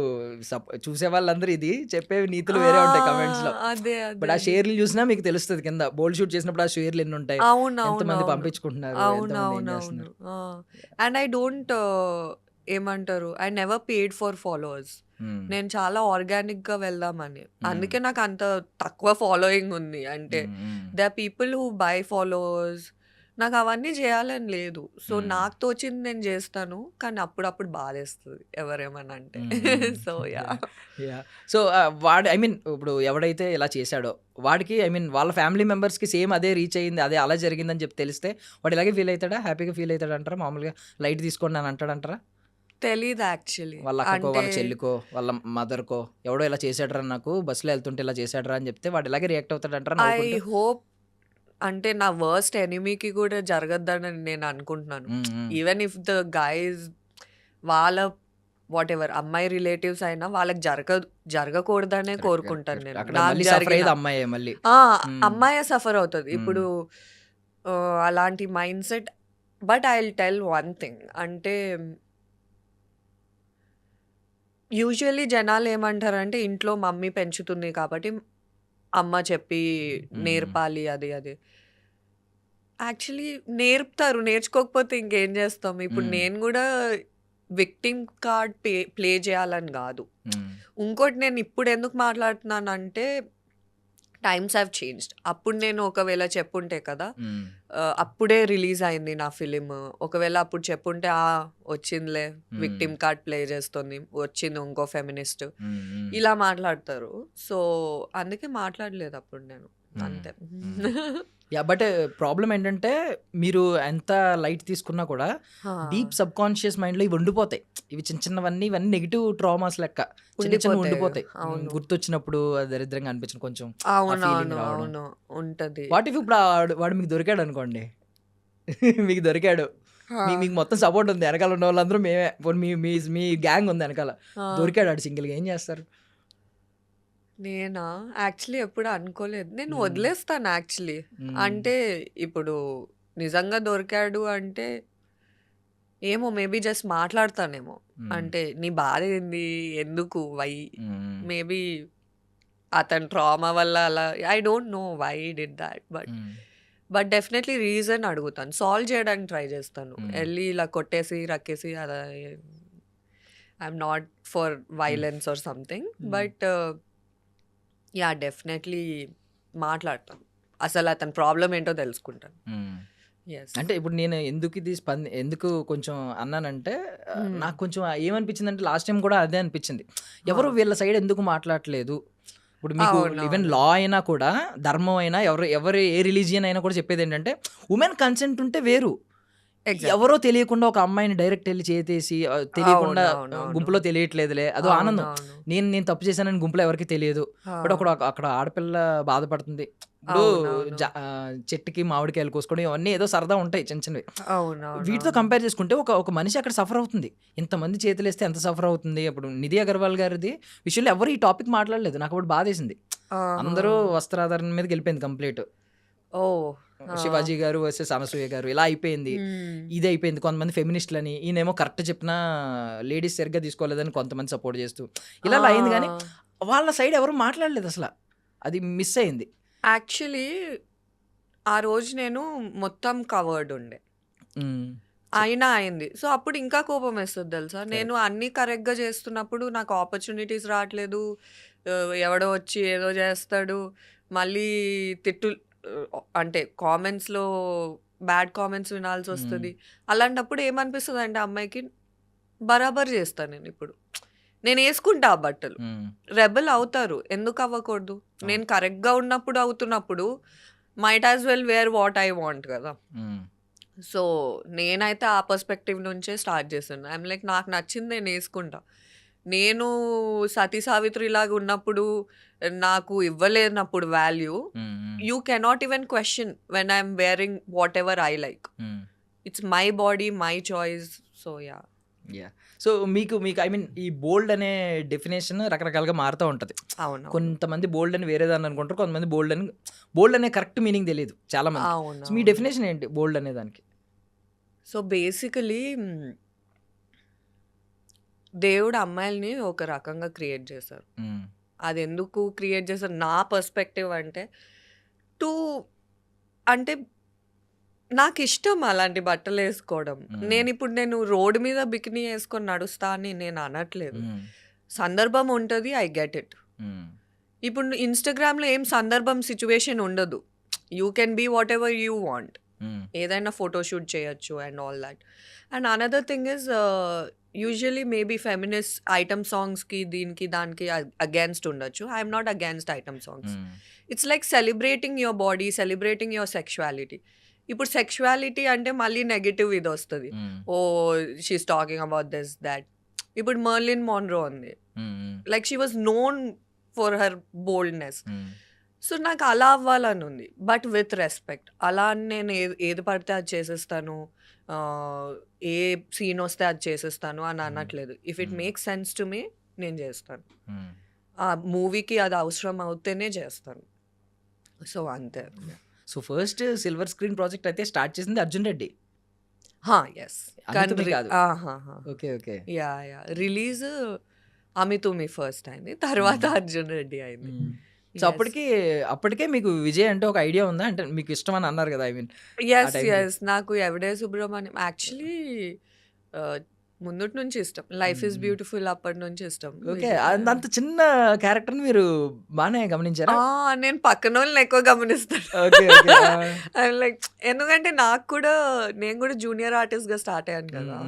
చూసే వాళ్ళందరూ ఇది చెప్పేవి నీతులు వేరే ఉంటాయి కమెంట్స్ లో, అదే. బట్ ఆ షేర్లు చూసినా మీకు తెలుస్తుంది కింద బోల్డ్ షూట్ చేసినప్పుడు ఆ షేర్లు ఎన్ని ఉంటాయి, ఎంతమంది అవునవునవును. పంపించుకుంటున్నారు, ఎంతమంది ఏం అవునవునవును. చేస్తున్నారు. అండ్ ఐ డోంట్ ఏమంటారు I never paid for followers. నేను చాలా ఆర్గానిక్‌గా వెళ్దామని. అందుకే నాకు అంత తక్కువ ఫాలోయింగ్ ఉంది. అంటే they are people who buy followers. నాకు అవన్నీ చేయాలని లేదు. సో నాకు తోచింది నేను చేస్తాను. కానీ అప్పుడప్పుడు బాధేస్తది ఎవరేమన్నా అంటే. So yeah! సో వాడు ఐ మీన్ ఇప్పుడు ఎవడైతే ఇలా చేశాడో వాడికి ఐ మీన్ వాళ్ళ ఫ్యామిలీ మెంబర్స్కి సేమ్ అదే రీచ్ అయ్యింది, అదే అలా జరిగిందని చెప్పి తెలిస్తే వాడు ఇలాగే ఫీల్ అవుతాడా, హ్యాపీగా ఫీల్ అవుతాడు అంటారా, మామూలుగా లైట్ తీసుకోండి అని అంటాడంటారా? తెలీదు యాక్చువల్లీ. వాళ్ళ అక్కకో అంటే వాళ్ళ చెల్లికో వాళ్ళ మదర్కో ఎవడో ఇలా చేశాడరా నాకు బస్సులో వెళ్తుంటే ఇలా చేశాడరా అని చెప్తే వాడు ఇలాగే రియాక్ట్ అవుతాడంటారా ఐ నవ్వుకుంటూ? హోప్ అంటే నా వర్స్ట్ ఎనిమీకి కూడా జరగద్దని నేను అనుకుంటున్నాను. ఈవెన్ ఇఫ్ ద గైస్ వాళ్ళ వాటెవర్ అమ్మాయి రిలేటివ్స్ అయినా వాళ్ళకి జరగకూడదనే కోరుకుంటాను నేను. అక్కడ నాకు మళ్ళీ సఫర్ జరిగిన అయ్యేది అమ్మాయే మళ్ళీ. అమ్మాయే సఫర్ అవుతది. ఇప్పుడు అలాంటి mind set. But I will tell one thing. అంటే యూజువల్లీ జనాలు ఏమంటారంటే ఇంట్లో మమ్మీ పెంచుతుంది కాబట్టి అమ్మ చెప్పి నేర్పాలి అది. యాక్చువల్లీ నేర్పుతారు. నేర్చుకోకపోతే ఇంకేం చేస్తాం. ఇప్పుడు నేను కూడా విక్టిమ్ కార్డ్ ప్లే చేయాలని కాదు. ఇంకోటి నేను ఇప్పుడు ఎందుకు మాట్లాడుతున్నానంటే టైమ్స్ హ్యావ్ చేంజ్డ్. అప్పుడు నేను ఒకవేళ చెప్పుంటే కదా అప్పుడే రిలీజ్ అయింది నా ఫిలిం. ఒకవేళ అప్పుడు చెప్పుంటే వచ్చిందిలే విక్టిమ్ కార్డ్ ప్లే చేస్తుంది, వచ్చింది ఇంకో ఫెమినిస్ట్, ఇలా మాట్లాడతారు. సో అందుకే మాట్లాడలేదు అప్పుడు నేను అంతే. యా బట్ ప్రాబ్లం ఏంటంటే మీరు ఎంత లైట్ తీసుకున్నా కూడా డీప్ సబ్ కాన్షియస్ మైండ్లో ఇవి ఉండిపోతాయి. ఇవి చిన్నవన్నీ ఇవన్నీ నెగిటివ్ ట్రామాస్ లెక్క చిన్న ఉండిపోతాయి. గుర్తొచ్చినప్పుడు అది దరిద్రంగా అనిపించిన కొంచెం అవును ఉంటది. వాట్ ఇఫ్ ఇప్పుడు వాడు మీకు దొరికాడు అనుకోండి మీకు దొరికాడు మీకు మొత్తం సపోర్ట్ ఉంది, వెనకాల ఉన్న వాళ్ళందరూ మేమే, పోనీ మీ గ్యాంగ్ ఉంది వెనకాల. దొరికాడు ఆడు సింగిల్గా, ఏం చేస్తారు? నేనా యాక్చువల్లీ ఎప్పుడు అనుకోలేదు. నేను వదిలేస్తాను యాక్చువల్లీ. అంటే ఇప్పుడు నిజంగా దొరికాడు అంటే ఏమో మేబీ జస్ట్ మాట్లాడతానేమో. అంటే నీ బాధ ఏంది, ఎందుకు, వై, మేబీ అతని ట్రామా వల్ల అలా, I don't know why did that, but definitely reason అడుగుతాను, సాల్వ్ చేయడానికి ట్రై చేస్తాను. వెళ్ళి ఇలా కొట్టేసి రక్కేసి అలా, I'm not for violence or something, but yeah definitely మాట్లాడతాను, అసలు అతని ప్రాబ్లం ఏంటో తెలుసుకుంటాను. ఎస్ అంటే ఇప్పుడు నేను ఎందుకు కొంచెం అన్నానంటే, నాకు కొంచెం ఏమనిపించింది అంటే, లాస్ట్ టైం కూడా అదే అనిపించింది, ఎవరు వీళ్ళ సైడ్ ఎందుకు మాట్లాడట్లేదు. ఇప్పుడు మీకు ఈవెన్ లా అయినా కూడా, ధర్మం అయినా, ఎవరు ఏ రిలీజియన్ అయినా కూడా చెప్పేది ఏంటంటే, ఉమెన్ కన్సెంట్ ఉంటే వేరు. ఎవరో తెలియకుండా ఒక అమ్మాయిని డైరెక్ట్ వెళ్ళి చేతేసి తెలియకుండా గుంపులో తెలియట్లేదులే, అదో ఆనందం. నేను తప్పు చేశానని గుంపులో ఎవరికి తెలియదు, బట్ అక్కడ ఆడపిల్ల బాధపడుతుంది. ఇప్పుడు చెట్టుకి మామిడికాయలు కోసుకోవడం ఇవన్నీ ఏదో సరదా ఉంటాయి చిన్న చిన్నవి. వీటితో కంపేర్ చేసుకుంటే ఒక మనిషి అక్కడ సఫర్ అవుతుంది, ఇంతమంది చేతులేస్తే ఎంత సఫర్ అవుతుంది. అప్పుడు నిధి అగర్వాల్ గారిది విషయంలో ఎవరు ఈ టాపిక్ మాట్లాడలేదు, నాకు అప్పుడు బాధేసింది. అందరూ వస్త్రాధారణ మీదకి వెళ్ళిపోయింది కంప్లీట్. శివాజీ గారు వర్సెస్ అనసూయ గారు ఇలా అయిపోయింది, ఇది అయిపోయింది. కొంతమంది ఫెమినిస్టులని, ఈయనేమో కరెక్ట్ చెప్పినా లేడీస్ సరిగ్గా తీసుకోలేదని కొంతమంది సపోర్ట్ చేస్తూ ఇలా అయింది. కానీ వాళ్ళ సైడ్ ఎవరు మాట్లాడలేదు అసలు, అది మిస్ అయింది. యాక్చువల్లీ ఆ రోజు నేను మొత్తం కవర్డ్ ఉండే, అయినా అయింది. సో అప్పుడు ఇంకా కోపం వేస్తుంది తెలుసా. నేను అన్నీ కరెక్ట్గా చేస్తున్నప్పుడు నాకు ఆపర్చునిటీస్ రావట్లేదు, ఎవడో వచ్చి ఏదో చేస్తాడు, మళ్ళీ అంటే కామెంట్స్లో బ్యాడ్ కామెంట్స్ వినాల్సి వస్తుంది. అలాంటప్పుడు ఏమనిపిస్తుంది అంటే, అమ్మాయికి బరాబర్ చేస్తాను నేను. ఇప్పుడు నేను వేసుకుంటా ఆ బట్టలు, రెబల్ అవుతారు, ఎందుకు అవ్వకూడదు. నేను కరెక్ట్గా ఉన్నప్పుడు అవుతున్నప్పుడు might as well wear what I want కదా. సో నేనైతే ఆ పర్స్పెక్టివ్ నుంచే స్టార్ట్ చేస్తాను. ఐఎమ్ లైక్, నాకు నచ్చింది నేను వేసుకుంటా. నేను సతీ సావిత్రి లాగా ఉన్నప్పుడు నాకు ఇవ్వలేనప్పుడు value, you cannot even question when I'm wearing whatever I like. It's my body, my choice. So yeah. So మీకు ఐ మీన్ ఈ బోల్డ్ అనే డెఫినేషన్ రకరకాలుగా మారుతూ ఉంటుంది. అవును, కొంతమంది బోల్డ్ అని వేరేదాన్ని అనుకుంటారు, కొంతమంది బోల్డ్ అనే కరెక్ట్ మీనింగ్ తెలియదు చాలా మంది. అవును. మీ డెఫినేషన్ ఏంటి బోల్డ్ అనే దానికి? సో బేసికలీ దేవుడు అమ్మాయిల్ని ఒక రకంగా క్రియేట్ చేశారు. అది ఎందుకు క్రియేట్ చేశారు నా పర్స్పెక్టివ్ అంటే, అంటే నాకు ఇష్టం అలాంటి బట్టలు వేసుకోవడం. నేను రోడ్డు మీద బికినీ వేసుకొని నడుస్తా అని నేను అనట్లేదు. సందర్భం ఉంటుంది, ఐ గెట్ ఇట్. ఇప్పుడు ఇన్స్టాగ్రామ్లో ఏం సందర్భం సిచ్యువేషన్ ఉండదు, you can be whatever you want. ఏదైనా ఫోటోషూట్ చేయొచ్చు and all that. And another thing is, usually maybe feminist item సాంగ్స్కి దీనికి దానికి అగేన్స్ట్ ఉండొచ్చు. I'm not against item songs. It's like celebrating your body, celebrating your sexuality. ఇప్పుడు sexuality అంటే మళ్ళీ negative ఇది వస్తుంది, oh she's talking about this that. ఇప్పుడు మర్లిన్ మాన్రో ఉంది, like she was known for her boldness. So నాకు అలా అవ్వాలని ఉంది, బట్ విత్ రెస్పెక్ట్. అలా అని నేను ఏది పడితే అది చేసేస్తాను, ఏ సీన్ వస్తే అది చేసేస్తాను అని అనట్లేదు. If it makes sense to me నేను చేస్తాను, ఆ మూవీకి అది అవసరం అవుతేనే చేస్తాను. సో అంతే. So first silver screen project అయితే స్టార్ట్ చేసింది Arjun Reddy. Yes, okay okay. Yeah release Ami Thumi first అయింది, తర్వాత అర్జున్ రెడ్డి అయింది. సో అప్పటికే మీకు విజయ్ అంటే ఒక ఐడియా ఉందా? అంటే మీకు ఇష్టం అని అన్నారు కదా, ఐ మీన్. ఎస్ నాకు ఎవడే సుబ్రహ్మణ్యం యాక్చువల్లీ ముందుటి నుంచి ఇష్టం. లైఫ్ ఇస్ బ్యూటిఫుల్ అప్పటి నుంచి ఇష్టం. ఓకే, అంత చిన్న క్యారెక్టర్ మీరు బాగానే గమనించారా? నేను పక్కన వాళ్ళని ఎక్కువ గమనిస్తాను. లైక్ ఎందుకంటే నేను కూడా జూనియర్ ఆర్టిస్ట్ గా స్టార్ట్ అయ్యాను కదా.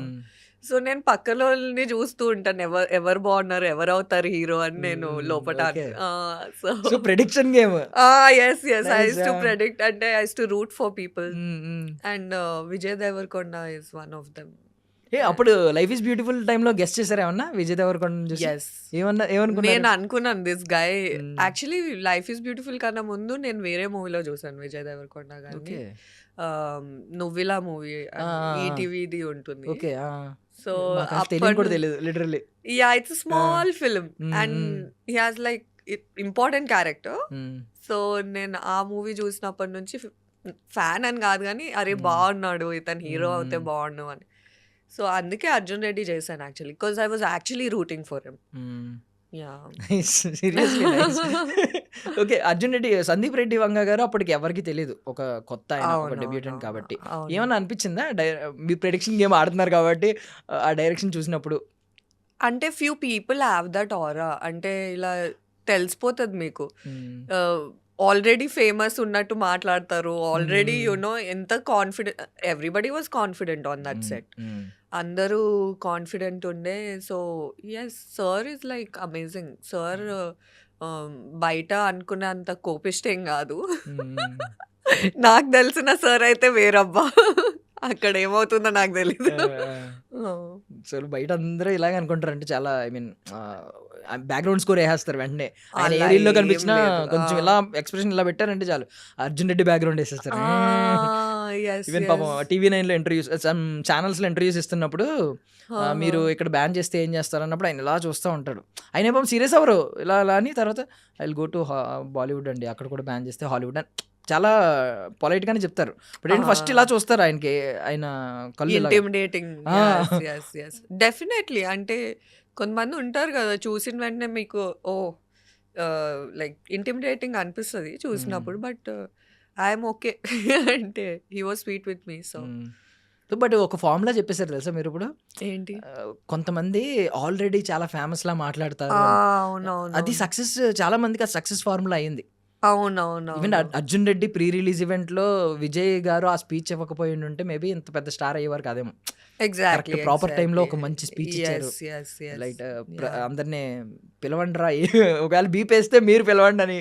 సో నేను పక్కన వాళ్ళని చూస్తూ ఉంటాను, ఎవరు బాగున్నారు, ఎవరు అవుతారు హీరో అని నేను లోపల. So prediction game. Yes I use to predict, అంటే I use to root for people. And Vijay Deverakonda is one of them. అప్పుడు లైఫ్ ఇస్ బ్యూటిఫుల్ టైంలో గెస్ట్ చేశారు ఏమన్నా విజయ్ దేవరకొండ? నేను అనుకున్నాను this guy. Actually life is beautiful కన్నా ముందు నేను వేరే మూవీలో చూసాను విజయ్ దేవరకొండ గారిని. నువ్విలా మూవీ ఆ, ఈటీవీది ఉంటుంది. ఓకే. సో మాకు అసలు తెలియని కూడా తెలియదు literally. Yeah, it's small film and he has like important character. So నేను ఆ మూవీ చూసినప్పటి నుంచి ఫ్యాన్ అని కాదు కానీ అరే బాగున్నాడు ఇతను హీరో అవుతే బాగుండు అని. సో అందుకే అర్జున్ రెడ్డి చేశాను actually, because I was actually rooting for him. Yeah. Seriously okay. Arjun Reddy, Sandeep Reddy Vanga garu అప్పటికి ఎవరికి తెలియదు, ఒక కొత్త ఆయన, ఒక అవును, డెబ్యూటెంట్ అవును, కాబట్టి. అవును. ఏమన్నా అనిపించిందా మీ ప్రెడిక్షన్ గేమ్ ఆడుతున్నారు కాబట్టి ఆ డైరెక్షన్ చూసినప్పుడు? అంటే few people have that aura, అంటే ఇలా తెలిసిపోతుంది మీకు. ఆల్రెడీ ఫేమస్ ఉన్నట్టు మాట్లాడతారు, ఆల్రెడీ యునో ఎంత confident, everybody was confident on that set. అందరూ కాన్ఫిడెంట్ ఉండే. So yes, sir is like amazing. Sir బయట అనుకున్నంత కోపిష్ట ఏం కాదు. నాకు తెలిసిన సార్ అయితే వేరబ్బా, అక్కడ ఏమవుతుందో నాకు తెలీదు. సో బయట అందరూ ఇలాగే అనుకుంటారు, అంటే చాలా ఐ మీన్ బ్యాక్గ్రౌండ్ స్కోర్ వేసేస్తారు వెంటనే. ఆయన అలా ఏ రీల్లో ఏం కనిపించినా లేదు. కొంచెం ఇలా ఎక్స్ప్రెషన్ ఇలా పెట్టారంటే చాలు, అర్జున్ రెడ్డి బ్యాక్గ్రౌండ్ వేసేస్తారు. ఈవెన్ పాపం టీవీ 9లో ఇంటర్వ్యూస్, ఛానల్స్లో ఇంటర్వ్యూస్ ఇస్తున్నప్పుడు మీరు ఇక్కడ బ్యాన్ చేస్తే ఏం చేస్తారు అన్నప్పుడు ఆయన ఇలా చూస్తూ ఉంటాడు. ఆయన పాపం సీరియస్ అవ్వరు, ఇలా అలా అని తర్వాత I will go to Bollywood అండి, అక్కడ కూడా బ్యాన్ చేస్తే హాలీవుడ్ అని చాలా పొలైట్ గానే చెప్తారు. బట్ ఏంటి ఫస్ట్ ఇలా చూస్తారు ఆయనకి, ఆయన కళ్ళు ఇలాగా. ఇంటిమిడేటింగ్. డెఫినెట్లీ. అంటే కొంతమంది ఉంటారు కదా, చూసిన వెంటనే మీకు ఓ లైక్ ఇంటిమిడేటింగ్ అనిపిస్తుంది చూసినప్పుడు, బట్ ఐఎమ్ ఓకే. అంటే he was sweet with me. So but ఒక ఫార్ములా చెప్పేశారు తెలుసా మీరు ఇప్పుడు? ఏంటి? కొంతమంది ఆల్రెడీ చాలా ఫేమస్ లా మాట్లాడతారు, అవునవును, అది సక్సెస్, చాలా మందికి అది సక్సెస్ ఫార్ములా అయింది. అవునవును. Even Arjun Reddy pre release event లో విజయ్ గారు ఆ స్పీచ్ ఇవ్వకపోయి ఉంటే మేబీ ఇంత పెద్ద స్టార్ అయ్యేవారు కాదేమో. ఎగ్జాక్ట్లీ, ప్రాపర్ టైంలో ఒక మంచి స్పీచ్ ఇచ్చారు. లైక్ అందరినీ పిలవండి రా, ఒకవేళ బీపేస్తే మీరు పిలవండి అని.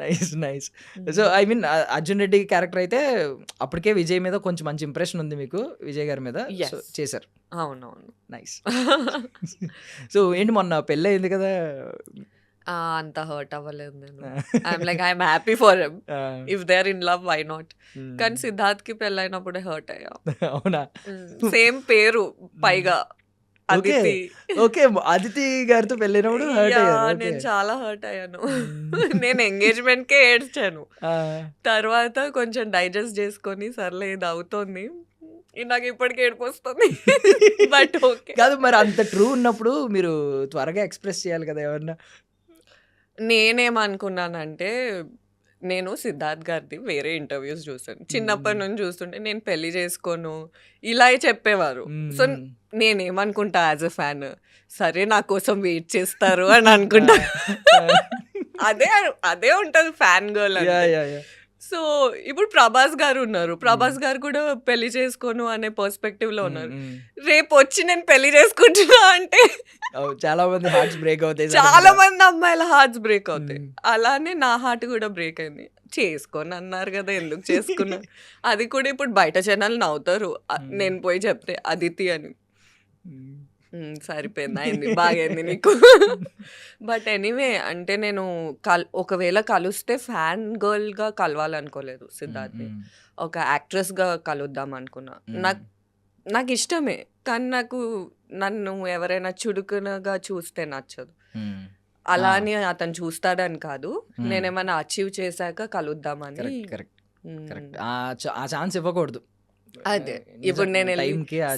Nice nice. So I mean Arjun Reddy character అయితే అప్పటికే విజయ్ మీద కొంచెం మంచి ఇంప్రెషన్ ఉంది మీకు, విజయ్ గారి మీద. Yes. So, చేశారు. అవునవును. నైస్. సో ఏంటి మొన్న పెళ్ళి అయింది కదా? అంత హర్ట్ అవ్వలేదు నేను. I'm like I'm happy for him. If they are in love, why not? కానీ సిద్ధార్థ్ కి పెళ్ళైనప్పుడే హర్ట్ అయ్యా. అవునా? సేమ్ పేరు పైగా అదితి. ఓకే, అదితి గారితో పెళ్ళినప్పుడు hurt Yeah, అయ్యారు. Okay. నేను చాలా హర్ట్ అయ్యాను. నేను ఎంగేజ్మెంట్ కే ఏడ్చాను. తర్వాత కొంచెం డైజెస్ట్ చేసుకొని సర్లే ఇది అవుతోంది, నాకు ఇప్పటికే ఏడుపు వస్తుంది. But okay. కాదు మరి, అంత ట్రూ ఉన్నప్పుడు మీరు త్వరగా ఎక్స్ప్రెస్ చేయాలి కదా ఎవరన్నా. నేనేమనుకున్నానంటే, నేను సిద్ధార్థ్ గారిది వేరే ఇంటర్వ్యూస్ చూసాను, చిన్నప్పటి నుంచి చూస్తుంటే నేను పెళ్లి చేసుకోను ఇలా చెప్పేవారు. సో నేనేమనుకుంటా యాజ్ ఎ ఫ్యాన్, సరే నా కోసం వెయిట్ చేస్తారు అని అనుకుంటా. అదే ఉంటుంది ఫ్యాన్ గర్ల్ అంటే. సో ఇప్పుడు ప్రభాస్ గారు ఉన్నారు, ప్రభాస్ గారు కూడా పెళ్లి చేసుకోను అనే పర్స్పెక్టివ్ లో ఉన్నారు. రేపు వచ్చి నేను పెళ్లి చేసుకుంటున్నా అంటే చాలా మంది హార్ట్స్ బ్రేక్ అవుతాయి, చాలా మంది అమ్మాయిల హార్ట్స్ బ్రేక్ అవుతాయి. అలానే నా హార్ట్ కూడా బ్రేక్ అయింది. చేసుకొని అన్నారు కదా, ఎందుకు చేసుకున్నా? అది కూడా ఇప్పుడు బయట జనాలు నవ్వుతారు నేను పోయి చెప్తే అదితి అని. సరిపోయింది, అయింది, బాగైంది నీకు. బట్ ఎనీవే, అంటే నేను ఒకవేళ కలిస్తే ఫ్యాన్ గర్ల్ గా కలవాలనుకోలేదు సిద్ధార్థ్ని, ఒక యాక్ట్రెస్ గా కలుద్దాం అనుకున్నా. నాకు ఇష్టమే, కానీ నన్ను ఎవరైనా చుడుకునగా చూస్తే నచ్చదు. అలా అని అతను చూస్తాడని కాదు, నేనేమైనా అచీవ్ చేశాక కలుద్దామని. ఆ ఛాన్స్ ఇవ్వకూడదు. అదే ఇప్పుడు నేను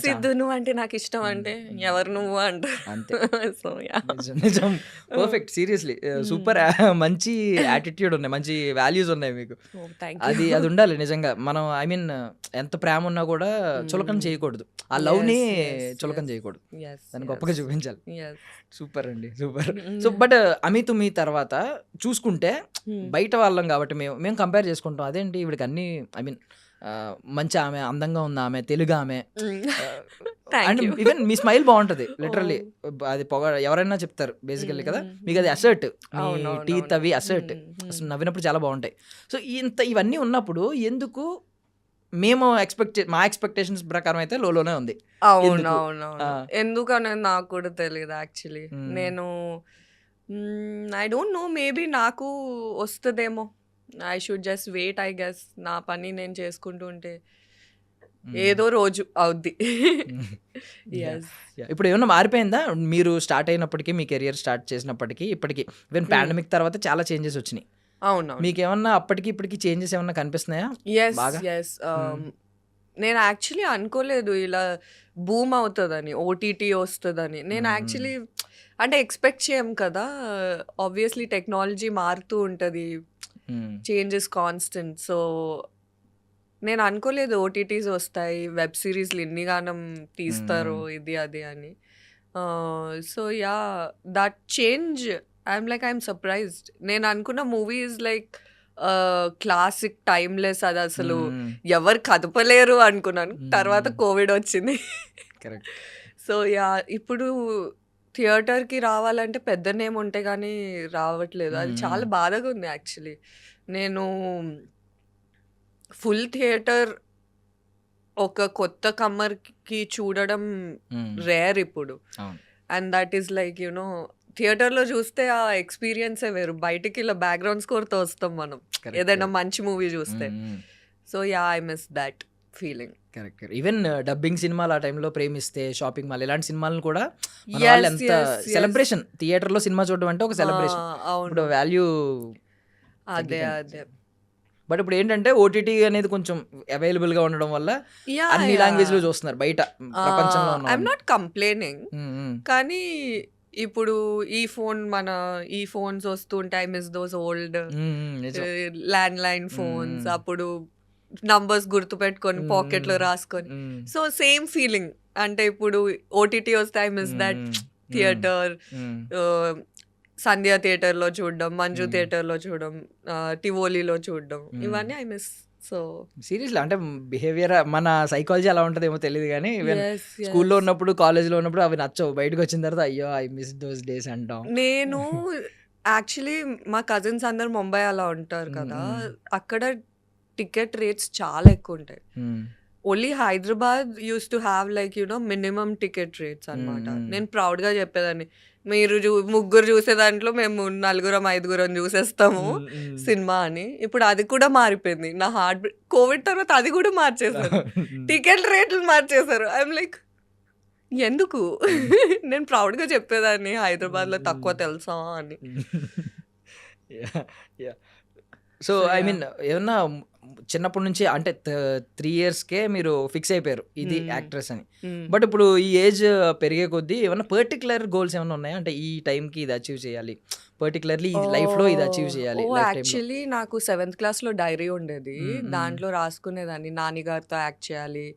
సిద్ధు నువ్వు అంటే నాకు ఇష్టం అంటే ఎవరు నువ్వు అంటారు. సో నిజం, పర్ఫెక్ట్, సీరియస్లీ సూపర్. మంచి యాటిట్యూడ్ ఉన్నాయి, మంచి వాల్యూస్ ఉన్నాయి మీకు. అది ఉండాలి నిజంగా. మనం ఐ మీన్ ఎంత ప్రేమ ఉన్నా కూడా చులకన చేయకూడదు, ఆ లవ్ ని చులకన చేయకూడదు, దాన్ని గొప్పగా చూపించాలి. సూపర్ అండి, సూపర్. సో బట్ అమి తుమి తర్వాత చూసుకుంటే బయట వాళ్ళం కాబట్టి మేము కంపేర్ చేసుకుంటాం, అదేంటి ఇవిడికి అన్ని ఐ మీన్ మంచి ఆమె, అందంగా ఉంది ఆమె, తెలుగు ఆమె, అండ్ ఈవెన్ మీ స్మైల్ బాగుంటది లిటరల్లీ. అది ఎవరైనా చెప్తారు బేసికల్లీ కదా, మీకు అది అసర్ట్, మీ టీత్ అవి అసర్ట్, అసలు నవ్వినప్పుడు చాలా బాగుంటాయి. సో ఇవన్నీ ఉన్నప్పుడు ఎందుకు మేము మా ఎక్స్పెక్టేషన్స్ ప్రకారం అయితే లోనే ఉంది. అవునవును, ఎందుకనేది నాకు కూడా తెలియదు యాక్చువల్లీ. నేను ఐ డోంట్ నో, మేబీ నాకు వస్తుందేమో, I should just wait, I guess. నా పని నేను చేసుకుంటూ ఉంటే ఏదో రోజు అవుద్ది. Yes. ఇప్పుడు ఏమన్నా మారిపోయిందా మీరు స్టార్ట్ అయినప్పటికీ, మీ కెరియర్ స్టార్ట్ చేసినప్పటికీ ఇప్పటికి? ఈవెన్ పాండమిక్ తర్వాత చాలా చేంజెస్ వచ్చినాయి. అవునవును. మీకు ఏమన్నా అప్పటికి ఇప్పటికి చేంజెస్ ఏమన్నా కనిపిస్తున్నాయా? బాగా? ఎస్. నేను యాక్చువల్లీ అనుకోలేదు ఇలా బూమ్ అవుతుందని, ఓటీటీ వస్తుందని. నేను యాక్చువల్లీ అంటే ఎక్స్పెక్ట్ చేయం కదా. ఆబ్వియస్లీ టెక్నాలజీ మారుతూ ఉంటుంది, చేంజెస్ కాన్స్టెంట్. సో నేను అనుకోలేదు ఓటీటీస్ వస్తాయి, వెబ్ సిరీస్లు ఎన్ని గానం తీస్తారు, ఇది అది అని. So yeah, that change I'm surprised. నేను అనుకున్న మూవీస్ లైక్ క్లాసిక్, టైమ్లెస్, అది అసలు ఎవరు కదపలేరు అనుకున్నాను. తర్వాత కోవిడ్ వచ్చింది. కరెక్ట్. సో యా, ఇప్పుడు థియేటర్కి రావాలంటే పెద్ద నేమ్ ఉంటే కానీ రావట్లేదు. అది చాలా బాధగా ఉంది యాక్చువల్లీ. నేను ఫుల్ థియేటర్ ఒక కొత్త కమ్మర్కి చూడడం రేర్ ఇప్పుడు. And that is like you know, థియేటర్లో చూస్తే ఆ ఎక్స్పీరియన్సే వేరు. బయటికి ఇలా బ్యాక్గ్రౌండ్ స్కోర్తో వస్తాం మనం ఏదైనా మంచి మూవీ చూస్తే. So yeah, I miss that feeling. Correct. Even dubbing సినిమాలు ఆ టైంలో, ప్రేమిస్తే, షాపింగ్ మాల్, ఇలాంటి సినిమాలను కూడా మన వాళ్ళు ఎంత సెలబ్రేషన్. థియేటర్లో సినిమా చూడడం అంటే ఒక సెలబ్రేషన్. ఇప్పుడు వాల్యూ అదే అదే. బట్ ఇప్పుడు ఏంటంటే ఓటీటీ అనేది కొంచెం అవైలబుల్ గా ఉండడం వల్ల అన్ని లాంగ్వేజ్ లో చూస్తున్నారు బయట ప్రపంచంలో. ఐఎమ్ నాట్ కంప్లైనింగ్, కానీ ఇప్పుడు ఈ ఫోన్స్ వస్తుంటే I miss those old land line phones. అప్పుడు నంబర్స్ గుర్తు పెట్టుకొని పాకెట్ లో రాసుకొని. So same feeling. అంటే ఇప్పుడు ఓటీటీ వస్తే ఐ మిస్ దట్ థియేటర్. సంధ్య థియేటర్లో చూడడం, మంజు థియేటర్లో చూడడం, టివోలీలో చూడడం, ఇవన్నీ ఐ మిస్. సో సీరియస్లీ అంటే బిహేవియర్, మన సైకాలజీ అలా ఉంటుందేమో తెలియదు కానీ స్కూల్లో ఉన్నప్పుడు, కాలేజ్లో ఉన్నప్పుడు అవి నచ్చవు. బయటకు వచ్చిన తర్వాత అయ్యో ఐ మిస్ దోస్ డేస్ అంటాం. నేను యాక్చువల్లీ మా కజిన్స్ అందరు ముంబై అలా ఉంటారు కదా, అక్కడ టికెట్ రేట్స్ చాలా ఎక్కువ ఉంటాయి. Only Hyderabad use to have like you know minimum ticket rates అనమాట. నేను ప్రౌడ్గా చెప్పేదాన్ని, మీరు ముగ్గురు చూసే దాంట్లో మేము 4-5 చూసేస్తాము సినిమా అని. ఇప్పుడు అది కూడా మారిపోయింది. నా హార్ట్ కోవిడ్ తర్వాత అది కూడా మార్చేశారు, టికెట్ రేట్లు మార్చేశారు. ఐఎమ్ లైక్ ఎందుకు? నేను ప్రౌడ్గా చెప్పేదాన్ని హైదరాబాద్లో తక్కువ తెలుసా అని. సో ఐ మీన్ ఏమన్నా చిన్నప్పటి నుంచి అంటే 3 yearsకే మీరు ఫిక్స్ అయిపోయారు ఇది యాక్ట్రెస్ అని. బట్ ఇప్పుడు ఈ ఏజ్ పెరిగే కొద్దీ ఏమన్నా పర్టికులర్ గోల్స్ ఏమైనా ఉన్నాయా? అంటే ఈ టైంకి ఇది అచీవ్ చేయాలి, పర్టికులర్లీ ఈ లైఫ్లో ఇది అచీవ్ చేయాలి. యాక్చువల్లీ నాకు 7th క్లాస్లో డైరీ ఉండేది. దాంట్లో రాసుకునేదాన్ని నాని గారితో యాక్ట్ చేయాలి,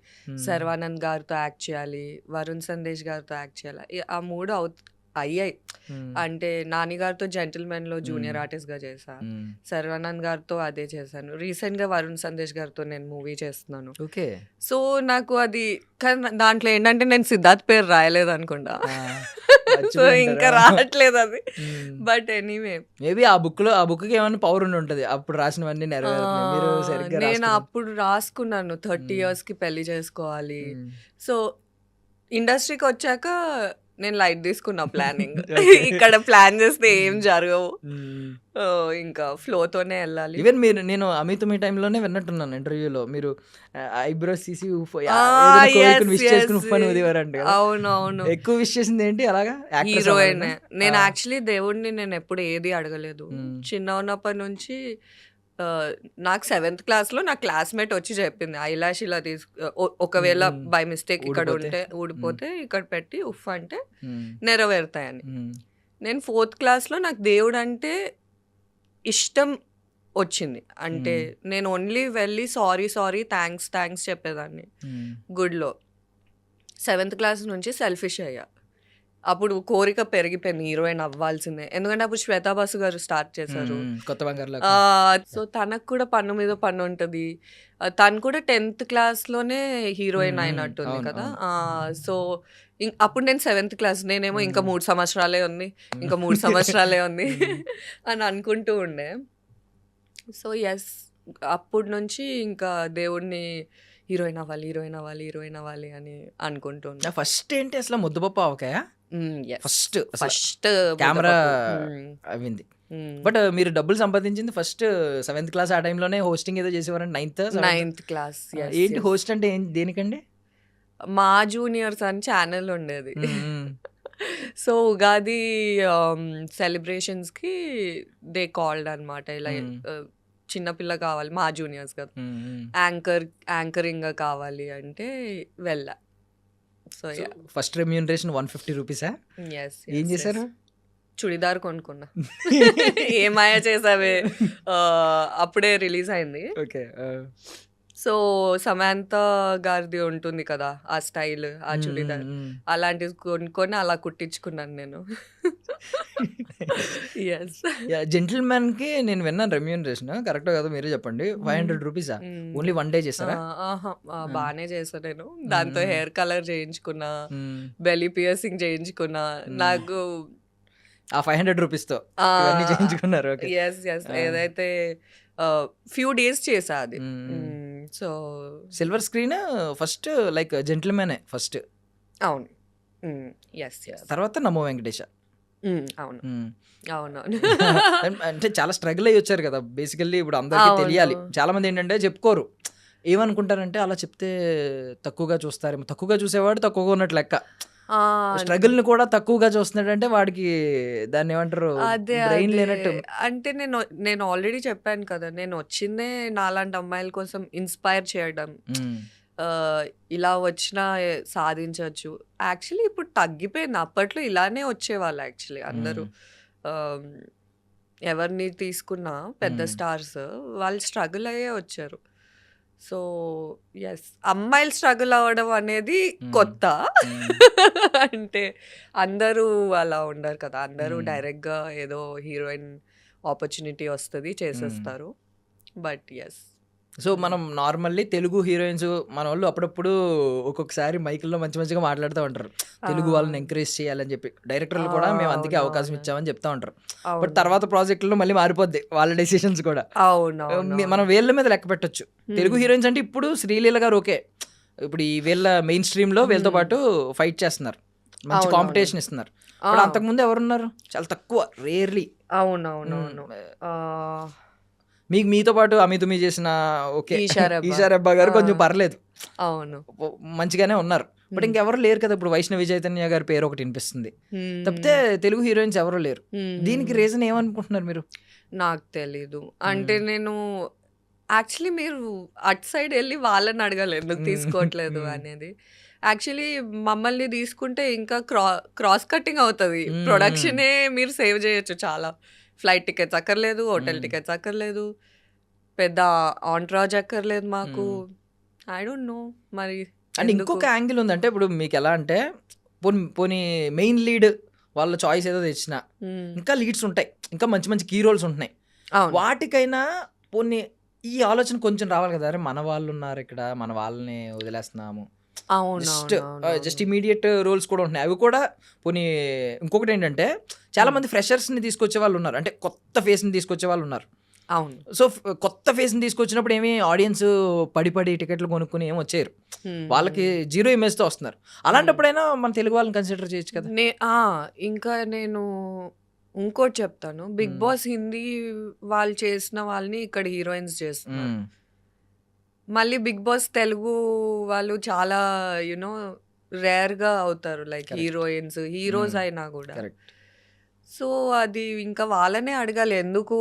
శర్వానంద్ గారితో యాక్ట్ చేయాలి, వరుణ్ సందేశ్ గారితో యాక్ట్ చేయాలి. ఆ 3 అయ్యాయి. అంటే నాని గారితో జెంటిల్మెన్ లో జూనియర్ ఆర్టిస్ట్ గా చేశా, శర్వానంద్ గారితో అదే చేశాను. రీసెంట్ గా వరుణ్ సందేశ్ గారితో నేను మూవీ చేస్తున్నాను. ఓకే. సో నాకు అది, కానీ దాంట్లో ఏంటంటే నేను సిద్ధార్థ్ పేరు రాయలేదు అనుకుంటా, సో ఇంకా రావట్లేదు అది. బట్ ఎనీవే మేబీ ఆ బుక్ కి ఏమైనా పవర్ ఉండి ఉంటది, అప్పుడు రాసినవన్నీ నెరవేరుతున్నాయి. నేను అప్పుడు రాసుకున్నాను 30 years కి పెళ్లి చేసుకోవాలి. సో ఇండస్ట్రీకి వచ్చాక నేను లైట్ తీసుకున్నా ప్లానింగ్. ఇక్కడ ప్లాన్ చేస్తే ఏం జరగవు, ఇంకా ఫ్లోతోనే వెళ్ళాలి. ఈవెన్ నేను అమిత్ మీ టైంలోనే విన్నట్టున్నాను ఇంటర్వ్యూలో, మీరు ఐబ్రోస్ తీసి అవునవును ఎక్కువ విష్ చేసింది ఏంటి అలాగా? హీరోయిన్. నేను యాక్చువల్లీ దేవుడిని నేను ఎప్పుడు ఏది అడగలేదు. చిన్న ఉన్నప్పటి నుంచి నాకు 7th క్లాస్లో నా క్లాస్మేట్ వచ్చి చెప్పింది, ఐలాష్ ఇలా ఒకవేళ బై మిస్టేక్ ఇక్కడ ఉంటే ఊడిపోతే ఇక్కడ పెట్టి ఉఫ్ అంటే నెరవేరుతాయని. నేను 4th క్లాస్లో నాకు దేవుడు అంటే ఇష్టం వచ్చింది. అంటే నేను ఓన్లీ వెళ్ళి సారీ థ్యాంక్స్ చెప్పేదాన్ని గుడ్లో. 7th క్లాస్ నుంచి సెల్ఫిష్ అయ్యా. అప్పుడు కోరిక పెరిగిపోయింది హీరోయిన్ అవ్వాల్సిందే, ఎందుకంటే అప్పుడు శ్వేతా బాసు గారు స్టార్ట్ చేశారు కొత్త బంగారు. సో తనకు కూడా పన్ను మీద పన్ను ఉంటుంది. తను కూడా 10th క్లాస్లోనే హీరోయిన్ అయినట్టుంది కదా. సో అప్పుడు నేను 7th క్లాస్, నేనేమో ఇంకా 3 సంవత్సరాలే ఉంది అని అనుకుంటూ ఉండే. సో ఎస్, అప్పటి నుంచి ఇంకా దేవుడిని హీరోయిన్ అవ్వాలి అని అనుకుంటున్నా. ఫస్ట్ ఏంటి అసలు Muddapappu Avakai? First first camera అవింది. బట్ మీరు డబ్బులు సంపాదించింది ఫస్ట్ 7th క్లాస్ ఆ టైంలోనే హోస్టింగ్ ఏదో చేసేవారండి 9th క్లాస్. ఏంటి హోస్ట్ అంటే దేనికండి? మా జూనియర్స్ అని ఛానల్ ఉండేది. సో ఉగాది సెలబ్రేషన్స్కి దే కాల్డ్ అనమాట, ఇలా చిన్నపిల్ల కావాలి, మా జూనియర్స్ కదా, యాంకరింగ్ కావాలి అంటే వెళ్ళా. So first remuneration 150 రూపీసా? ఏం చేశారు? చుడిదార్ కొనుక్కున్నా. ఏమాయ చేసావే, అప్పుడే రిలీజ్ అయింది. ఓకే. సో సమాంత గారిది ఉంటుంది కదా ఆ స్టైల్, ఆ చుడిదార్, అలాంటివి కొనుక్కొని అలా కుట్టించుకున్నాను నేను. ఎస్. జెంటిల్మెన్ కి నేను విన్నాను రెమ్యూనరేషన్, కరెక్ట్ కదా మీరే చెప్పండి. 500 రూపీసా? ఓన్లీ 1 డే చేస్తారా? బాగానే చేసా నేను. దాంతో హెయిర్ కలర్ చేయించుకున్నా, బెల్లీ పియర్సింగ్ చేయించుకున్నా. నాకు ఆ 500 రూపీస్తో ఇవన్నీ చేయించుకున్నారు. Yes yes. ఏదైతే ఫ్యూ డేస్ చేసా అది. So silver screen first like gentleman first. అవును. Yes yes. తర్వాత నమో వెంకటేశ. అవును అవునవును. అంటే చాలా స్ట్రగుల్ అయ్యి వచ్చారు కదా బేసికల్లీ. ఇప్పుడు అందరికీ తెలియాలి. చాలా మంది ఏంటంటే చెప్పుకోరు, ఏమనుకుంటారంటే అలా చెప్తే తక్కువగా చూస్తారేమో. తక్కువగా చూసేవాడు తక్కువగా ఉన్నట్లు లెక్క. స్ట్రగుల్ ని కూడా తక్కువగా చూస్తున్నాడంటే వాడికి దాన్ని ఏమంటారు, బ్రెయిన్ లేనట్టు. అంటే నేను ఆల్రెడీ చెప్పాను కదా, నేను వచ్చిందే నాలాంటి అమ్మాయిల కోసం ఇన్స్పైర్ చేయడం. ఇలా వచ్చినా సాధించవచ్చు. యాక్చువల్లీ ఇప్పుడు తగ్గిపోయింది. అప్పట్లో ఇలానే వచ్చేవాళ్ళు యాక్చువల్లీ అందరూ. ఎవరిని తీసుకున్నా పెద్ద స్టార్స్ వాళ్ళు స్ట్రగుల్ అయ్యే వచ్చారు. సో ఎస్, అమ్మాయిలు స్ట్రగుల్ అవ్వడం అనేది కొత్త. అంటే అందరూ అలా ఉండరు కదా, అందరూ డైరెక్ట్గా ఏదో హీరోయిన్ ఆపర్చునిటీ వస్తుంది చేసేస్తారు. But yes. సో మనం నార్మల్లీ తెలుగు హీరోయిన్స్ మన వాళ్ళు అప్పుడప్పుడు ఒక్కొక్కసారి మైకుల్లో మంచి మంచిగా మాట్లాడుతూ ఉంటారు, తెలుగు వాళ్ళని ఎంకరేజ్ చేయాలని చెప్పి. డైరెక్టర్లు కూడా మేము అందుకే అవకాశం ఇచ్చామని చెప్తా ఉంటారు. బట్ తర్వాత ప్రాజెక్టులో మళ్ళీ మారిపోద్ది వాళ్ళ డెసిషన్స్ కూడా. మనం వేళ్ళ మీద లెక్క పెట్టొచ్చు. తెలుగు హీరోయిన్స్ అంటే ఇప్పుడు శ్రీలీల గారు ఓకే, ఇప్పుడు ఈ వీళ్ళ మెయిన్ స్ట్రీమ్ లో వీళ్ళతో పాటు ఫైట్ చేస్తున్నారు, మంచి కాంపిటీషన్ ఇస్తున్నారు. ఇప్పుడు అంతకుముందు ఎవరున్నారు? చాలా తక్కువ, రేర్లీ. అవునవునవును. మీకు మీతో పాటు అమితుమి చేసిన ఓకే ఈషారబ్బా గారు కొంచెం పర్లేదు, అవును, మంచిగానే ఉన్నారు. బట్ ఇంకెవరు లేరు కదా. ఇప్పుడు వైష్ణవి చైతన్య గారి పేరు ఒకటి వినిపిస్తుంది తప్పితే తెలుగు హీరోయిన్స్ ఎవరు లేరు. దీనికి రీజన్ ఏమనుకుంటున్నారు మీరు? నాకు తెలీదు. అంటే నేను యాక్చువల్లీ మీరు అటు సైడ్ వెళ్ళి వాళ్ళని అడగాలి ఎందుకు తీసుకోవట్లేదు అనేది. యాక్చువల్లీ మమ్మల్ని తీసుకుంటే ఇంకా క్రాస్ కట్టింగ్ అవుతుంది. ప్రొడక్షనే మీరు సేవ్ చేయొచ్చు చాలా. ఫ్లైట్ టికెట్స్ అక్కర్లేదు, హోటల్ టికెట్స్ అక్కర్లేదు, పెద్ద ఆంట్రాజ్ అక్కర్లేదు మాకు. ఐ డోంట్ నో మరి. అండ్ ఇంకొక యాంగిల్ ఉందంటే ఇప్పుడు మీకు ఎలా అంటే పోనీ మెయిన్ లీడ్ వాళ్ళ చాయిస్ ఏదో తెచ్చినా ఇంకా లీడ్స్ ఉంటాయి, ఇంకా మంచి మంచి కీ రోల్స్ ఉంటున్నాయి. వాటికైనా పోనీ ఈ ఆలోచన కొంచెం రావాలి కదా, అరే మన వాళ్ళు ఉన్నారు ఇక్కడ, మన వాళ్ళని వదిలేస్తున్నాము. జస్ట్ ఇమీడియట్ రోల్స్ కూడా ఉంటున్నాయి. అవి కూడా పోనీ. ఇంకొకటి ఏంటంటే చాలా మంది ఫ్రెషర్స్ ని తీసుకొచ్చే వాళ్ళు ఉన్నారు, అంటే కొత్త ఫేస్ ని తీసుకొచ్చే వాళ్ళు ఉన్నారు. అవును. సో కొత్త ఫేస్ ని తీసుకొచ్చినప్పుడు ఏమి ఆడియన్స్ పడి టికెట్లు కొనుక్కుని ఏమి వచ్చారు, వాళ్ళకి జీరో ఇమేజ్ తో వస్తున్నారు. అలాంటప్పుడైనా మన తెలుగు వాళ్ళని కన్సిడర్ చేయొచ్చు కదా. ఇంకా నేను ఇంకోటి చెప్తాను, బిగ్ బాస్ హిందీ వాళ్ళు చేసిన వాళ్ళని ఇక్కడ హీరోయిన్స్ చేస్తున్నారు. మళ్ళీ బిగ్ బాస్ తెలుగు వాళ్ళు చాలా యునో రేర్ గా అవుతారు, లైక్ హీరోస్ అయినా కూడా. సో అది ఇంకా వాళ్ళనే అడగాలి ఎందుకు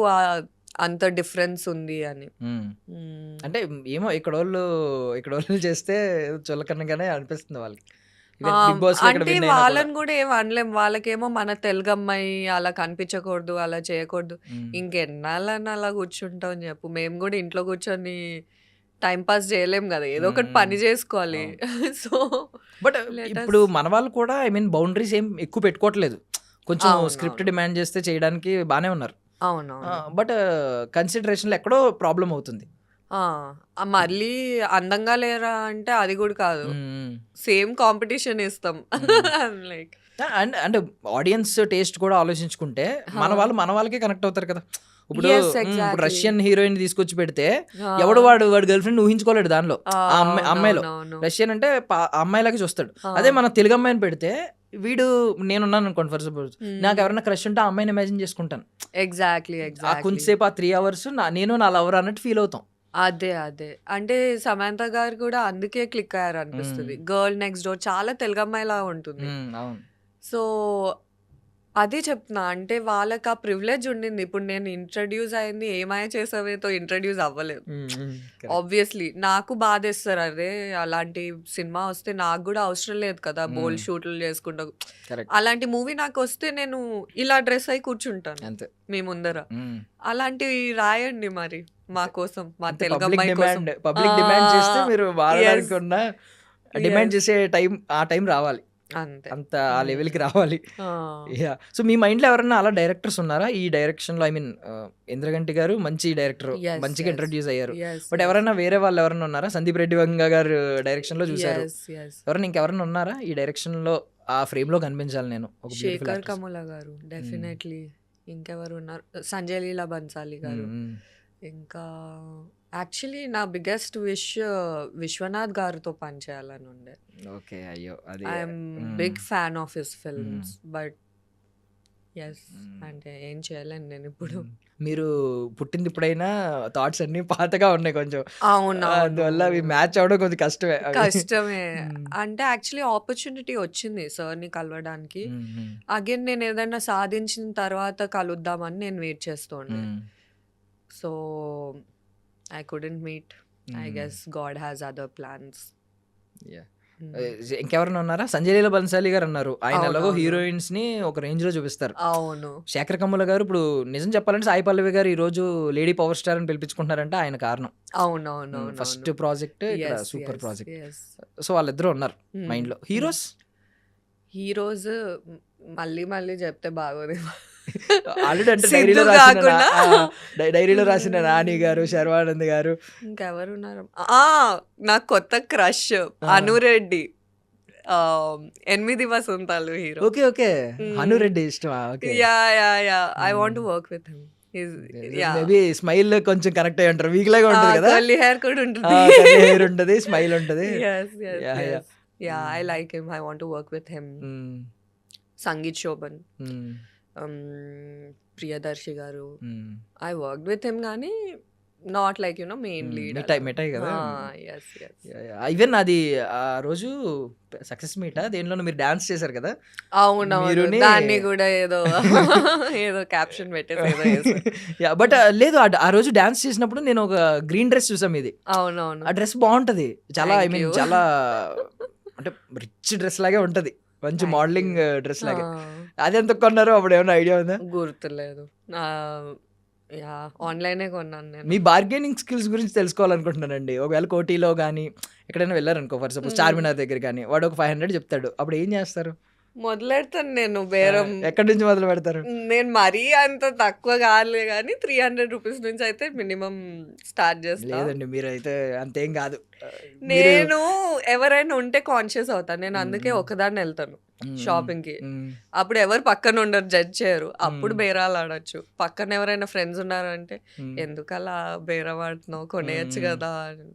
అంత డిఫరెన్స్ ఉంది అని. అంటే ఏమో ఇక్కడ వాళ్ళు చేస్తే చులకనగానే అనిపిస్తుంది వాళ్ళకి. అంటే వాళ్ళని కూడా ఏం అనలేం. వాళ్ళకేమో మన తెలుగు అమ్మాయి అలా కనిపించకూడదు, అలా చేయకూడదు. ఇంకెన్నాళ్ళని అలా కూర్చుంటాం చెప్పు. మేము కూడా ఇంట్లో కూర్చొని టైం పాస్ చేయలేం కదా, ఏదో ఒకటి పని చేసుకోవాలి. సో బట్ ఇప్పుడు మన వాళ్ళు కూడా ఐ మీన్ బౌండరీస్ ఏం ఎక్కువ పెట్టుకోవట్లేదు. కొంచెం స్క్రిప్ట్ డిమాండ్ చేస్తే చేయడానికి బానే ఉన్నారు. అవును. బట్ కన్సిడరేషన్ ఎక్కడో ప్రాబ్లం అవుతుంది. మళ్ళీ అందంగా లేరా అంటే అది కూడా కాదు, సేమ్ కాంపిటీషన్ ఇస్తాం. లైక్ అండ్ ఆడియన్స్ టేస్ట్ కూడా ఆలోచించుకుంటే మన వాళ్ళకే కనెక్ట్ అవుతారు కదా. ఇప్పుడు రష్యన్ హీరోయిన్ తీసుకొచ్చి పెడితే వాడు గర్ల్ ఫ్రెండ్ ఊహించుకోలేడు దానిలో. ఆ అమ్మాయిలో రష్యన్ అంటే అమ్మాయిలాగా చూస్తాడు. అదే మన తెలుగు అమ్మాయిని పెడితే వీడు నేనున్నాను అనుకోండి ఫర్ సపోజ్, నాకు ఎవరైనా క్రష్ ఉంటే ఆ అమ్మాయిని ఇమాజిన్ చేసుకుంటాను. ఎగ్జాక్ట్లీ ఆ ఎగ్జాక్ట్లీ కొంతసేపు ఆ 3 hours నేను నా లవర్ అన్నట్టు ఫీల్ అవుతాం. అదే అదే అంటే సమంత గారు కూడా అందుకే క్లిక్ అయ్యారు అనిపిస్తుంది. గర్ల్ నెక్స్ట్ డోర్ చాలా తెలుగు అమ్మాయిలా ఉంటుంది. అవును. సో అదే చెప్తున్నా, అంటే వాళ్ళకి ఆ ప్రివిలేజ్ ఉండింది. ఇప్పుడు నేను ఇంట్రడ్యూస్ అయింది ఏమాయ చేసావేతో ఇంట్రడ్యూస్ అవ్వలేదు. ఆబ్వియస్లీ నాకు బాధేస్తారు, అదే అలాంటి సినిమా వస్తే నాకు కూడా అవసరం లేదు కదా బోల్ షూట్లు చేసుకుంటా. కరెక్ట్. అలాంటి మూవీ నాకు వస్తే నేను ఇలా డ్రెస్ అయి కూర్చుంటాను అంతే. మీ ముందర. అలాంటివి రాయండి మరి మా కోసం, మా తెలుగు పబ్లిక్ అమ్మాయి కోసం. డిమాండ్, పబ్లిక్ డిమాండ్ చేస్తే మీరు వాడడానికి Yes. ఉన్న డిమాండ్ Yes. చేసే టైం, ఆ టైం రావాలి, అంతే. అంత ఆ లెవెల్కి రావాలి. ఆ. యా. సో మీ మైండ్లో ఎవరైనా అలా డైరెక్టర్స్ ఉన్నారా ఈ డైరెక్షన్లో? ఐ మీన్ ఇంద్రగంటి గారు మంచి డైరెక్టర్, Yes, మంచిగా yes. ఇంట్రడ్యూస్ అయ్యారు. Yes, but yes. ఎవరైనా వేరే వాళ్ళు ఎవరైనా ఉన్నారా? సందీప్ రెడ్డి వంగ గారు డైరెక్షన్లో చూసారు, Yes, yes. ఎవరైనా ఇంకెవరైనా ఉన్నారా ఈ డైరెక్షన్లో ఆ ఫ్రేమ్లో కనిపించాలి నేను ఒక beautiful శేఖర్ actress? కమల గారు డెఫినెట్లీ. ఇంకెవరు ఉన్నారు? సంజయ్ లీలా బన్సాలి గారు. ఇంకా యాక్చువల్లీ నా బిగ్గెస్ట్ విష్ విశ్వనాథ్ గారితో పనిచేయాలని ఉండే. ఓకే. అయ్యో అది I'm big fan of his films, but yes అంటే ఏం చేయలేను నేను ఇప్పుడు. మీరు పుట్టింది ఇప్పుడైనా థాట్స్ అన్ని పాతగా ఉన్నాయి కొంచెం, అవును అందువల్ల అవి మ్యాచ్ అవడం కొంచెం కష్టమే అవి. కష్టమే. మ్మ్. అంటే యాక్చువల్లీ ఆపర్చునిటీ వచ్చింది సార్ని కలవడానికి. మ్మ్. అగైన్ నేను ఏదైనా సాధించిన తర్వాత కలుద్దామని నేను వెయిట్ చేస్తుండే. Hmm. So I couldn't meet. I hmm. Guess God has other plans. Yeah. ఇంకెవరైనా ఉన్నారా? సంజయ్ లీలా బన్సాలి గారు అన్నారు, ఆయన ఎలాగో అవునవును. హీరోయిన్స్ ని ఒక రేంజ్ లో చూపిస్తారు. అవును శేఖర్ కమ్ముల గారు ఇప్పుడు నిజం చెప్పాలంటే సాయి పల్లవి గారు ఈ రోజు లేడీ పవర్ స్టార్ అని పిలిపించుకుంటున్నారంటే ఆయన కారణం. అవునవునవును ఫస్ట్ ప్రాజెక్ట్ ఇక్కడ Yes, super yes, project. yes. So వాళ్ళిద్దరూ ఉన్నారు Hmm. మైండ్ లో. హీరోస్ హీరోస్ మళ్ళీ మళ్ళీ చెప్తే బాగోదేమో. ఆల్రెడీ అంటే సిద్ధు కాకుండా. డైరీలో రాసిన నాని గారు, శర్వానంద్ గారు. ఇంకెవరున్నారు? నాకు కొత్త క్రష్ అనురెడ్డి, 8 వసంతాలు hero. Okay okay. Hmm. Hanu Reddy ఇష్టమా? Okay. Yeah yeah yeah I want to work with him. Maybe smile కొంచెం కనెక్ట్ అయ్యి ఉంటారు, వీక్ లాగా ఉంటుంది కదా, కర్లీ హెయిర్ కూడా ఉంటుంది. హెయిర్ ఉంటుంది, స్మైల్ ఉంటుంది. yes yes Yeah, yes yeah. yeah I like him. I want to work with him. Sangeet Shoban, Priyadarshi garu. I worked with him గానీ not like main lead. మిఠాయి కదా. yes yes even అది ఆ రోజు success meet దేనిలోనూ మీరు dance చేశారు కదా. అవునవును మీరుని- దాన్ని కూడా ఏదో ఏదో క్యాప్షన్ పెట్టేసి ఏదో చేశారు. బట్ లేదు ఆ రోజు డాన్స్ చేసినప్పుడు నేను ఒక గ్రీన్ డ్రెస్ చూసాం ఇది. అవునవును ఆ డ్రెస్ బాగుంటది చాలా, ఐ Thank మీన్ you. చాలా అంటే రిచ్ డ్రెస్ లాగే ఉంటది, మంచి Thank మోడలింగ్ డ్రెస్ లాగే. ఆ, అది ఎంత కొన్నారో అప్పుడు ఏమైనా ఐడియా ఉందా? గుర్తులేదు. యా ఆన్లైనే కొన్నాను నేను. మీ బార్గెనింగ్ స్కిల్స్ గురించి తెలుసుకోవాలనుకుంటున్నానండి. ఒకవేళ కోటిలో కానీ ఎక్కడైనా వెళ్ళారనుకో, ఫర్ సపోజ్ చార్మినార్ దగ్గర కానీ, వాడు ఒక 500 చెప్తాడు, అప్పుడు ఏం చేస్తారు? మొదలెడతాను నేను బేరం. ఎక్కడి నుంచి మొదలు పెడతారు? నేను మరీ అంత తక్కువ కాదులే కానీ 300 రూపీస్ నుంచి అయితే మినిమం స్టార్ట్ చేస్తాను. లేదండి మీరైతే అంతేం కాదు. నేను ఎవరైనా ఉంటే కాన్షియస్ అవుతాను, నేను అందుకే ఒకదాన్ని వెళ్తాను షాపింగ్ కి. అప్పుడు ఎవరు పక్కన ఉండరు, జడ్జ్ చేయరు, అప్పుడు బేరాలు ఆడొచ్చు. పక్కన ఎవరైనా ఫ్రెండ్స్ ఉన్నారంటే ఎందుకు అలా బేరం ఆడుతున్నావు, కొనేయచ్చు కదా అని.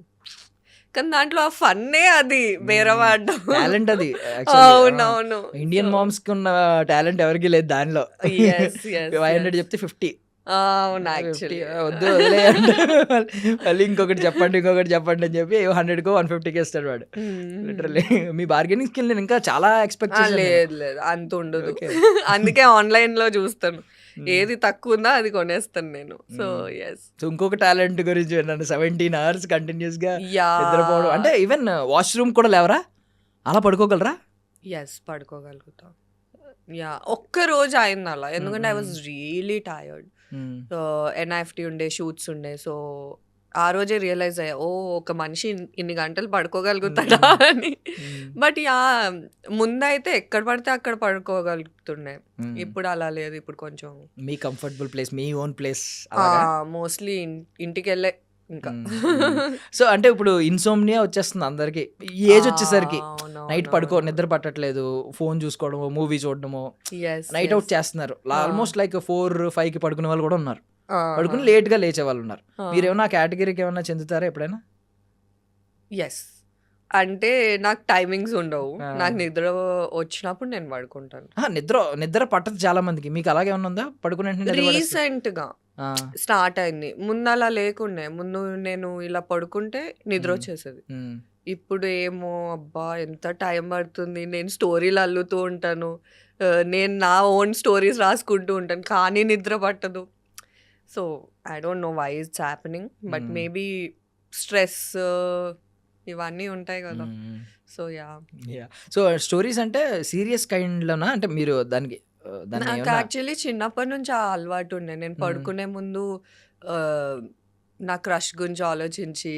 కానీ దాంట్లో ఆ ఫన్నే అది బేరం ఆడడం. టాలెంట్ అది. అవునవును ఇండియన్ మామ్స్ కి ఉన్న టాలెంట్ ఎవరికి లేదు దానిలో. Yes, yes, 500 yes. చెప్తే 50 అవును యాక్చువల్లీ. వద్దు వదిలేయండి. మళ్ళీ ఇంకొకటి చెప్పండి అని చెప్పి 100కో 150కి ఇస్తాడు వాడు. లిటరల్లీ మీ బార్గెనింగ్ స్కిల్ నేను ఇంకా చాలా ఎక్స్పెక్ట్ చేశాను. లేదు లేదు అంత ఉండదు. అందుకే ఆన్లైన్ లో చూస్తాను, ఏది తక్కువ ఉందో అది కొనేస్తాను నేను. So yes. సో ఇంకొక టాలెంట్ గురించి విన్నాను, 17 hours కంటిన్యూస్ గా యా నిద్రపోవడం. అంటే ఈవెన్ వాష్రూమ్ కూడా లేవరా, అలా పడుకోగలరా? ఎస్ పడుకోగలుగుతాం. యా ఒక్క రోజు అయింది అలా, ఎందుకంటే I was really tired. NIFT ఉండే, షూట్స్ ఉండే. సో ఆ రోజే రియలైజ్ అయ్యా, ఓ ఒక మనిషి ఇన్ని గంటలు పడుకోగలుగుతాడా అని. బట్ యా ముందైతే ఎక్కడ పడితే అక్కడ పడుకోగలుగుతుండే, ఇప్పుడు అలా లేదు. ఇప్పుడు కొంచెం మీ కంఫర్టబుల్ ప్లేస్, మీ ఓన్ ప్లేస్. మోస్ట్లీ ఇంటికి వెళ్ళే ఇంకా. సో అంటే ఇప్పుడు ఇన్సోమ్నియా వచ్చేస్తుంది అందరికి ఈ ఏజ్ వచ్చేసరికి. నైట్ నిద్ర పట్టట్లేదు, ఫోన్ చూసుకోవడము, మూవీ చూడడము, నైట్ అవుట్ చేస్తున్నారు. ఆల్మోస్ట్ లైక్ 4-5కి పడుకునే వాళ్ళు కూడా ఉన్నారు, పడుకుని లేట్ గా లేచే వాళ్ళు ఉన్నారు. మీరేమన్నా కేటగిరీకి ఏమన్నా చెందుతారా ఎప్పుడైనా? ఎస్ అంటే నాకు టైమింగ్స్ ఉండవు. నాకు నిద్ర వచ్చినప్పుడు నేను పడుకుంటాను. నిద్ర పట్టదు చాలా మందికి. మీకు అలాగే ఉందా? పడుకునే వెంటనే నిద్ర పడేస్తుందా? రీసెంట్‌గా ఆ! స్టార్ట్ అయింది. ముందు అలా లేకుండే. ముందు నేను ఇలా పడుకుంటే నిద్ర వచ్చేసేది. హ్మ్. ఇప్పుడు ఏమో అబ్బా! ఎంత టైం పడుతుంది. నేను స్టోరీలు అల్లుతూ ఉంటాను. నేను నా ఓన్ స్టోరీస్ రాసుకుంటూ ఉంటాను. కానీ నిద్ర పట్టదు. So, I don't know why it's happening. But maybe stress ఇవన్నీ ఉంటాయి కదా! Hmm. So, yeah! Yeah! So, stories అంటే సీరియస్ కైండ్‌లోనా? అంటే మీరు దానికి దాన్ని నాకు ఏమన్నా యాక్చువల్లీ చిన్నప్పటి నుంచి ఆ అలవాటు ఉండే. నేను పడుకునే ముందు ఆహ్, నా క్రష్ గురించి ఆలోచించి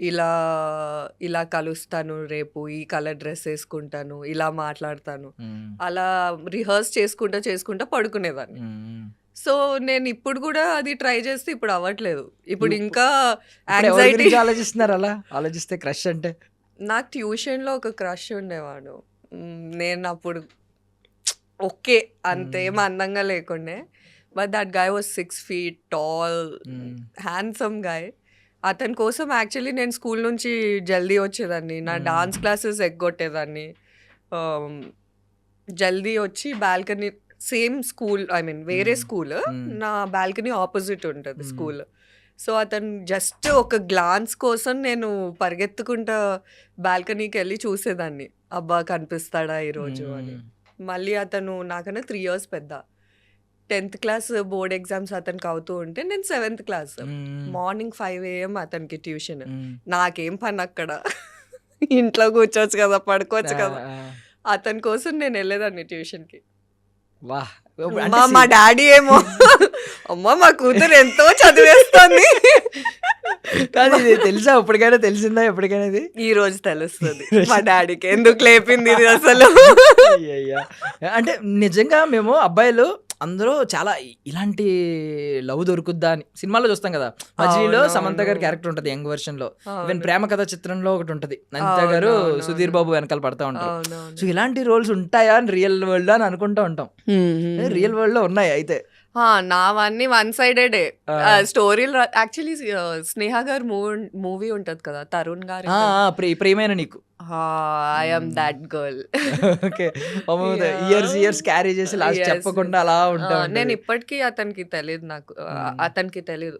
ఇలా, ఇలా కలుస్తాను రేపు, ఈ కలర్ డ్రెస్ ఏసుకుంటాను, ఇలా మాట్లాడతాను. హ్మ్. అలా రిహర్స్ చేసుకుంటా పడుకునేదాన్ని. హ్మ్. సో, నేను ఇప్పుడు కూడా అది ట్రై చేస్తే ఇప్పుడు అవ్వట్లేదు. ఇప్పుడు ఇప్పు ఇంకా ఇప్పుడు ఎవరి యాంగ్జైటీ. గురించి ఆలోచిస్తున్నారు అలా? ఆలోచిస్తే క్రష్ అంటే? నాకు ట్యూషన్‌లో ఒక క్రష్ ఉండేవాడు. నేను అప్పుడు ఓకే. అంతేం అందంగా లేకుండే. But that guy was 6 feet tall, hmm. Handsome guy. అతని కోసం యాక్చువల్లీ నేను స్కూల్ నుంచి జల్దీ వచ్చేదాన్ని. నా డాన్స్ క్లాసెస్ ఎగ్గొట్టేదాన్ని. ఆహ్, జల్దీ వచ్చి balcony same school I mean వేరే స్కూల్. నా బాల్కనీ ఆపోజిట్ ఉంటది స్కూల్. సో, అతను జస్ట్ ఒక గ్లాన్స్ కోసం నేను పరిగెత్తుకుంటా బాల్కనీకెళ్ళి చూసేదాన్ని. అబ్బా! కనిపిస్తాడా ఈరోజు అని. మళ్ళీ అతను నాకన్నా 3 ఇయర్స్ పెద్ద. 10th క్లాస్ బోర్డ్ ఎగ్జామ్స్ అతనికి అవుతూ ఉంటే నేను 7th క్లాస్. మార్నింగ్ 5 AM అతనికి ట్యూషన్. నాకేం పని అక్కడ. ఇంట్లో కూర్చోవచ్చు కదా! పడుకోవచ్చు కదా! అతని కోసం నేను వెళ్ళేదాన్ని ట్యూషన్‌కి. వాహ్! మా డాడీ ఏమో అమ్మ మా కూతురు ఎంతో చదివేస్తుంది. కాదు, ఇది తెలుసా? ఇప్పటికైనా తెలిసిందా ఎప్పటికైనా ఇది? ఈ రోజు తెలుస్తుంది మా డాడీకి ఎందుకు లేపింది ఇది అసలు. అయ్యయ్యా! అంటే నిజంగా మేము అబ్బాయిలు అందరూ చాలా ఇలాంటి లవ్ దొరుకుద్దా అని సినిమాలో చూస్తాం కదా. మజిలీలో సమంత గారి క్యారెక్టర్ ఉంటుంది యంగ్ వెర్షన్ లో. ఈవెన్ ప్రేమ కథ చిత్రంలో ఒకటి ఉంటది, నందిత గారు సుధీర్ బాబు వెనకాల పడతా ఉంటారు. సో ఇలాంటి రోల్స్ ఉంటాయా అని రియల్ వరల్డ్ అని అనుకుంటా ఉంటాం. రియల్ వరల్డ్ లో ఉన్నాయి అయితే. నావన్నీ వన్ సైడెడే స్టోరీలు. యాక్చువల్లీ స్నేహ గారు మూవీ ఉంటది కదా, తరుణ్ గారు. ప్రియమైన నీకు. I am that girl. Okay. Years carry చేసి లాస్ట్ చెప్పకుండా అలా ఉంటా. నేను ఇప్పటికీ అతనికి తెలియదు. అతనికి తెలియదు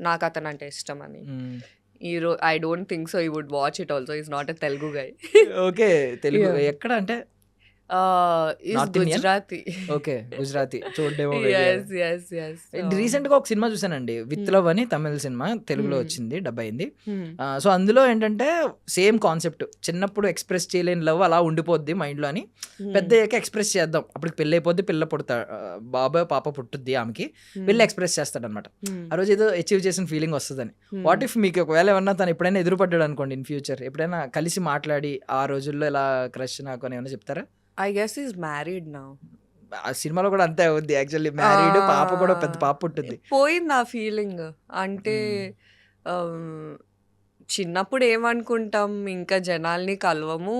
నాకు అతను అంటే ఇష్టం అని. I don't think so he would watch it also. Is not a Telugu guy. Okay. Telugu ఎక్కడ అంటే గుజరాతీ. ఓకే, గుజరాతీ. చూడేమో. రీసెంట్ గా ఒక సినిమా చూసానండి, విత్ లవ్ అని, తమిళ సినిమా, తెలుగులో వచ్చింది, డబ్ అయింది. సో అందులో ఏంటంటే సేమ్ కాన్సెప్ట్, చిన్నప్పుడు ఎక్స్ప్రెస్ చేయలేని లవ్ అలా ఉండిపోద్ది మైండ్ లో అని, పెద్ద అయ్యాక ఎక్స్ప్రెస్ చేద్దాం, అప్పుడు పెళ్ళి అయిపోద్ది, పిల్ల పుడతా, బాబాయ్ పాప పుట్టుద్ది ఆమెకి, వెళ్ళి ఎక్స్ప్రెస్ చేస్తాడు అనమాట. ఆ రోజు ఏదో అచీవ్ చేసిన ఫీలింగ్ వస్తుందని. వాట్ ఇఫ్ మీకు ఒకవేళ ఏమన్నా తను ఎప్పుడైనా ఎదురుపడ్డాడు అనుకోండి ఇన్ ఫ్యూచర్, ఎప్పుడైనా కలిసి మాట్లాడి ఆ రోజుల్లో ఇలా క్రష్ నాకు అని ఏమైనా చెప్తారా? I guess he's married now. ఆ సినిమాలో కూడా అంతే అవుద్ది యాక్చువల్లీ. మ్యారీడ్, పాప కూడా పెద్ద పాప పుట్టింది. పోయింది ఆ ఫీలింగ్. అంటే చిన్నప్పుడు ఏమనుకుంటాం, ఇంకా జనాల్ని కలవము,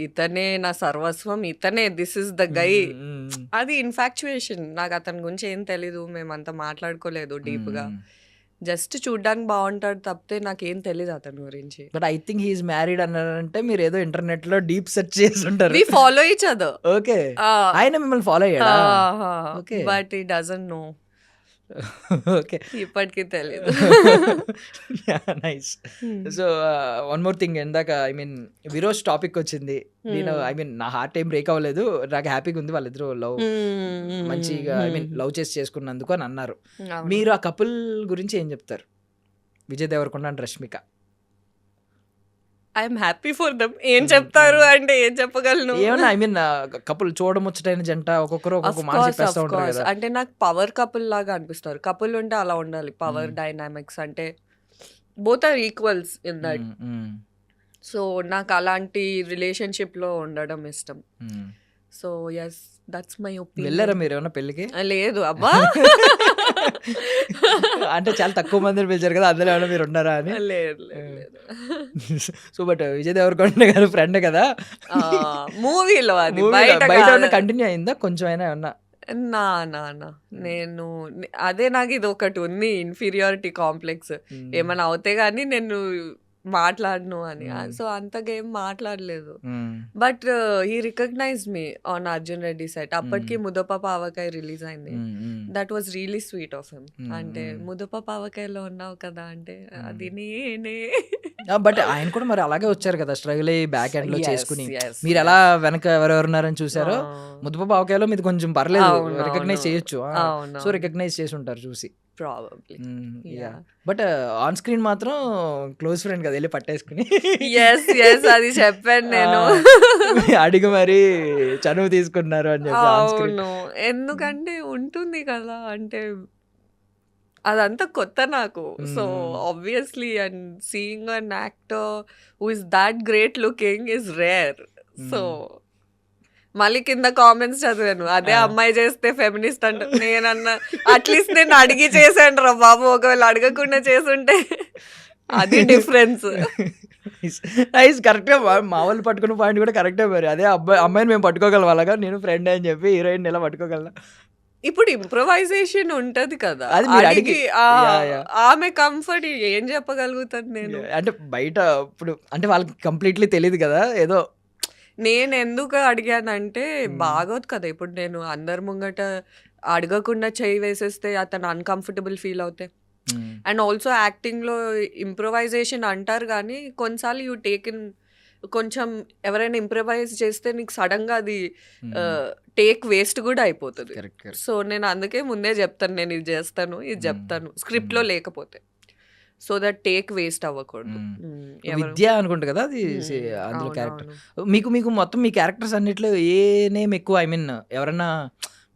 ఇతనే నా సర్వస్వం, ఇతనే దిస్ ఇస్ ద గై. అది ఇన్ఫాక్చుయేషన్. నాకు అతని గురించి ఏం తెలీదు, మేమంతా మాట్లాడుకోలేదు డీప్ గా. జస్ట్ చూడ్డానికి బాగుంటాడు తప్పితే నాకేం తెలీదు అతని గురించి. But I think he's married అన్నారంటే మీరు ఏదో ఇంటర్నెట్ లో డీప్ సెర్చ్ చేసి ఉంటారు. We follow each other. Okay. ఆయన మిమ్మల్ని ఫాలో అయ్యాడా? Okay. But he doesn't know. Okay. ఇప్పటికీ తెలీదు. Nice. So one more thing, ఇందాక ఐ మీన్ విరోజ్ టాపిక్ వచ్చింది. నేను ఐ మీన్ నా హార్ట్ ఏం బ్రేక్ అవ్వలేదు, నాకు హ్యాపీగా ఉంది, వాళ్ళిద్దరూ లవ్ మంచిగా ఐ మీన్ లవ్ చేసి చేసుకున్నందుకు అని అన్నారు. మీరు ఆ కపుల్ గురించి ఏం చెప్తారు? Vijay Deverakonda and Rashmika. I'm happy for them. ఏం చెప్తారు అంటే ఏం చెప్పగలను? ఏమన్నా ఐ మీన్ కపుల్ చూడముచ్చటైన జంట, ఒక్కొక్కరు ఒక్కొక్క మాట చెప్పేస్తా ఉంటారు కదా. అంటే నాకు పవర్ కపుల్ లాగా అనిపిస్తారు. కపుల్ ఉంటే అలా ఉండాలి, పవర్ డైనామిక్స్ అంటే both are equals in that. So నాకు అలాంటి రిలేషన్షిప్ లో ఉండడం ఇష్టం. So yes, that's my opinion. వెళ్ళారా మీరు ఏమన్నా పెళ్ళికి? లేదు అబ్బా. అంటే చాలా తక్కువ మందిని పిలిచారు కదా, అందులో ఏమన్నా మీరు ఉన్నారా అని. లేదు. సో బట్ విజయ్ దేవరకొండ గారు ఫ్రెండ్ కదా, మూవీలో అది బయట కంటిన్యూ అయిందా కొంచెం అయినా ఏమన్నా? నా నేను అదే, నాకు ఇది ఒకటి ఉంది, ఇన్ఫీరియారిటీ కాంప్లెక్స్. ఏమైనా అవుతే గానీ నేను మాట్లాడను అని. సో అంతగా ఏం మాట్లాడలేదు. But he recognize me on Arjun Reddy set. అప్పటికి ముద్దపప్పు ఆవకాయ రిలీజ్ అయింది. That was really sweet of him. అంటే ముద్దపప్పు ఆవకాయలో ఉన్నావు కదా అంటే అది నేనే. బట్ ఆయన కూడా మరి అలాగే వచ్చారు కదా, స్ట్రగుల్ అయ్యి బ్యాక్ ఎండ్ లో Yes, చేసుకుని. yes, మీరు ఎలా వెనక ఎవరెవరున్నారని చూసారో, ముద్దపప్పు ఆవకాయలో మీది కొంచెం పర్లేదు, అవును, రికగ్నైజ్ అవును. చేయొచ్చు. అవును. సో రికగ్నైజ్ చేసి ఉంటారు చూసి. Probably. Yeah. But on screen మాత్రం క్లోజ్ ఫ్రెండ్ కదా, వెళ్ళి పట్టేసుకుని ఎస్ ఎస్ అది చెప్పాను నేను. అడిగి మరి చనువు తీసుకున్నారు అని చెప్పి ఆన్ స్క్రీన్. అవును, ఎందుకంటే ఉంటుంది కదా, అంటే అదంతా కొత్త నాకు. So obviously and seeing an actor who is that great looking is rare. So మళ్ళీ కింద కామెంట్స్ చదివాను, అదే అమ్మాయి చేస్తే ఫెమినిస్ట్ అంట. నేనన్నా అట్లీస్ట్ నేను అడిగి చేశాను రా బాబు, ఒకవేళ అడగకుండా చేసుంటే అది డిఫరెన్స్. నైస్, కరెక్ట్గా మా వాళ్ళు పట్టుకున్న పాయింట్ కూడా కరెక్టే. మరి అదే అమ్మాయిని మేము పట్టుకోగలం అలాగా, నేను ఫ్రెండ్ అని చెప్పి హీరోయిన్ ఎలా పట్టుకోగలను. ఇప్పుడు ఇంప్రొవైజేషన్ ఉంటది కదా, అది మీరు అడిగి Yeah. ఆమె కంఫర్ట్ ఏం చెప్పగలుగుతాను నేను. అంటే బయట ఇప్పుడు అంటే వాళ్ళకి కంప్లీట్లీ తెలియదు కదా, ఏదో నేను ఎందుకు అడిగానంటే బాగోదు కదా, ఇప్పుడు నేను అందరి ముంగట అడగకుండా చేయి వేసేస్తే అతను అన్కంఫర్టబుల్ ఫీల్ అవుతాయి. అండ్ ఆల్సో యాక్టింగ్లో ఇంప్రొవైజేషన్ అంటారు కానీ కొన్నిసార్లు యూ టేక్ ఇన్, కొంచెం ఎవరైనా ఇంప్రొవైజ్ చేస్తే నీకు సడన్గా అది టేక్ వేస్ట్ కూడా అయిపోతుంది. కరెక్ట్. సో నేను అందుకే ముందే చెప్తాను, నేను ఇది చేస్తాను, ఇది చెప్తాను స్క్రిప్ట్లో లేకపోతే, సో దట్ టేక్ వేస్ట్ అవ్వకూడదు. విద్య అనుకుంటా కదా అది అందులో క్యారెక్టర్. మీకు మీకు మొత్తం మీ క్యారెక్టర్స్ అన్నిట్లో ఏ నేమ్ ఎక్కువ? ఐ మీన్ ఎవరన్నా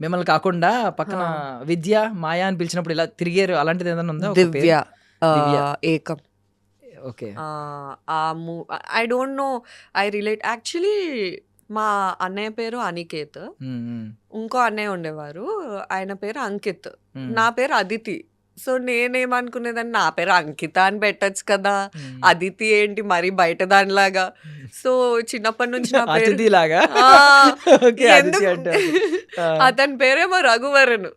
మిమ్మల్ని కాకుండా పక్కన విద్య, మాయా అని పిలిచినప్పుడు ఇలా తిరిగారు, అలాంటిది ఏదైనా ఉందా? దివ్య, ఏకం. Okay. I don't no, I relate actually. మా అన్నయ్య పేరు అనికేత్, ఇంకో అన్నయ్య ఉండేవారు, ఆయన పేరు అంకిత్, నా పేరు అదితి. సో నేనేమనుకునేదాన్ని, నా పేరు అంకిత అని పెట్టచ్చు కదా, అదితి ఏంటి మరి బయట దానిలాగా. సో చిన్నప్పటి నుంచి నా పేరు అతిథిలాగా. అతని పేరేమో రఘువరన్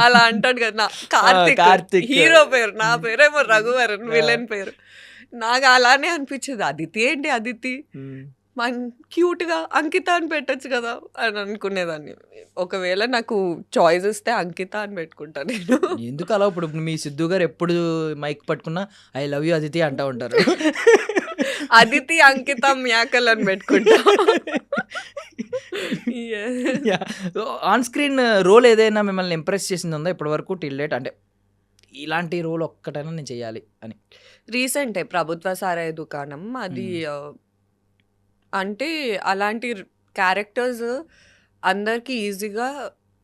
అలా అంటాడు కదా, కార్తిక్ హీరో పేరు, నా పేరేమో రఘువరన్ విలన్ పేరు. నాకు అలానే అనిపించేది, అదితి ఏంటి అదితి, క్యూట్ గా అంకిత అని పెట్టచ్చు కదా అని అనుకునేదాన్ని. ఒకవేళ నాకు చాయిస్ ఇస్తే అంకిత అని పెట్టుకుంటా నేను. ఎందుకు అలా? ఇప్పుడు మీ సిద్ధు గారు ఎప్పుడు మైక్ పట్టుకున్నా ఐ లవ్ యూ అదితి అంటా ఉంటారు. అదితి అంకిత మ్యాకల్ అని పెట్టుకుంటా. ఆన్ స్క్రీన్ రోల్ ఏదైనా మిమ్మల్ని ఇంప్రెస్ చేసింది ఉందా ఇప్పటి వరకు టిల్ డేట్? అంటే ఇలాంటి రోల్ ఒక్కటైనా నేను చెయ్యాలి అని. రీసెంటే ప్రభుత్వ సారాయి దుకాణం, అది అంటే అలాంటి క్యారెక్టర్స్ అందరికి ఈజీగా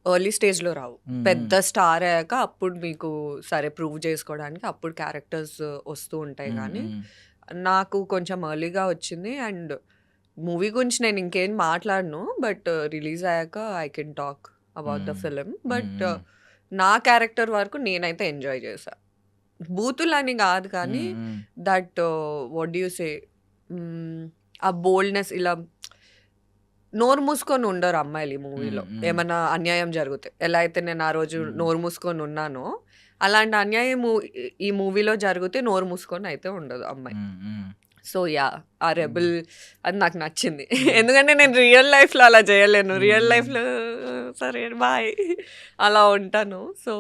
ఎర్లీ స్టేజ్లో రావు. పెద్ద స్టార్ అయ్యాక అప్పుడు మీకు సరే ప్రూవ్ చేసుకోవడానికి అప్పుడు క్యారెక్టర్స్ వస్తూ ఉంటాయి. కానీ నాకు కొంచెం ఎర్లీగా వచ్చింది. అండ్ మూవీ గురించి నేను ఇంకేం మాట్లాడను, బట్ రిలీజ్ అయ్యాక I can talk about the film. But నా క్యారెక్టర్ వరకు నేనైతే ఎంజాయ్ చేశా. బూతులని కాదు కానీ that what do you say, ఆ బోల్డ్నెస్, ఇలా నోరు మూసుకొని ఉండరు అమ్మాయిలు ఈ మూవీలో. ఏమన్నా అన్యాయం జరిగితే ఎలా అయితే నేను ఆ రోజు నోరు మూసుకొని ఉన్నానో, అలాంటి అన్యాయం ఈ మూవీలో జరిగితే నోరు మూసుకొని అయితే ఉండదు అమ్మాయి. సో యా, ఆ రెబల్ అది నాకు నచ్చింది. ఎందుకంటే నేను రియల్ లైఫ్లో అలా చేయలేను. రియల్ లైఫ్లో సరే బాయ్ అలా ఉంటాను. సో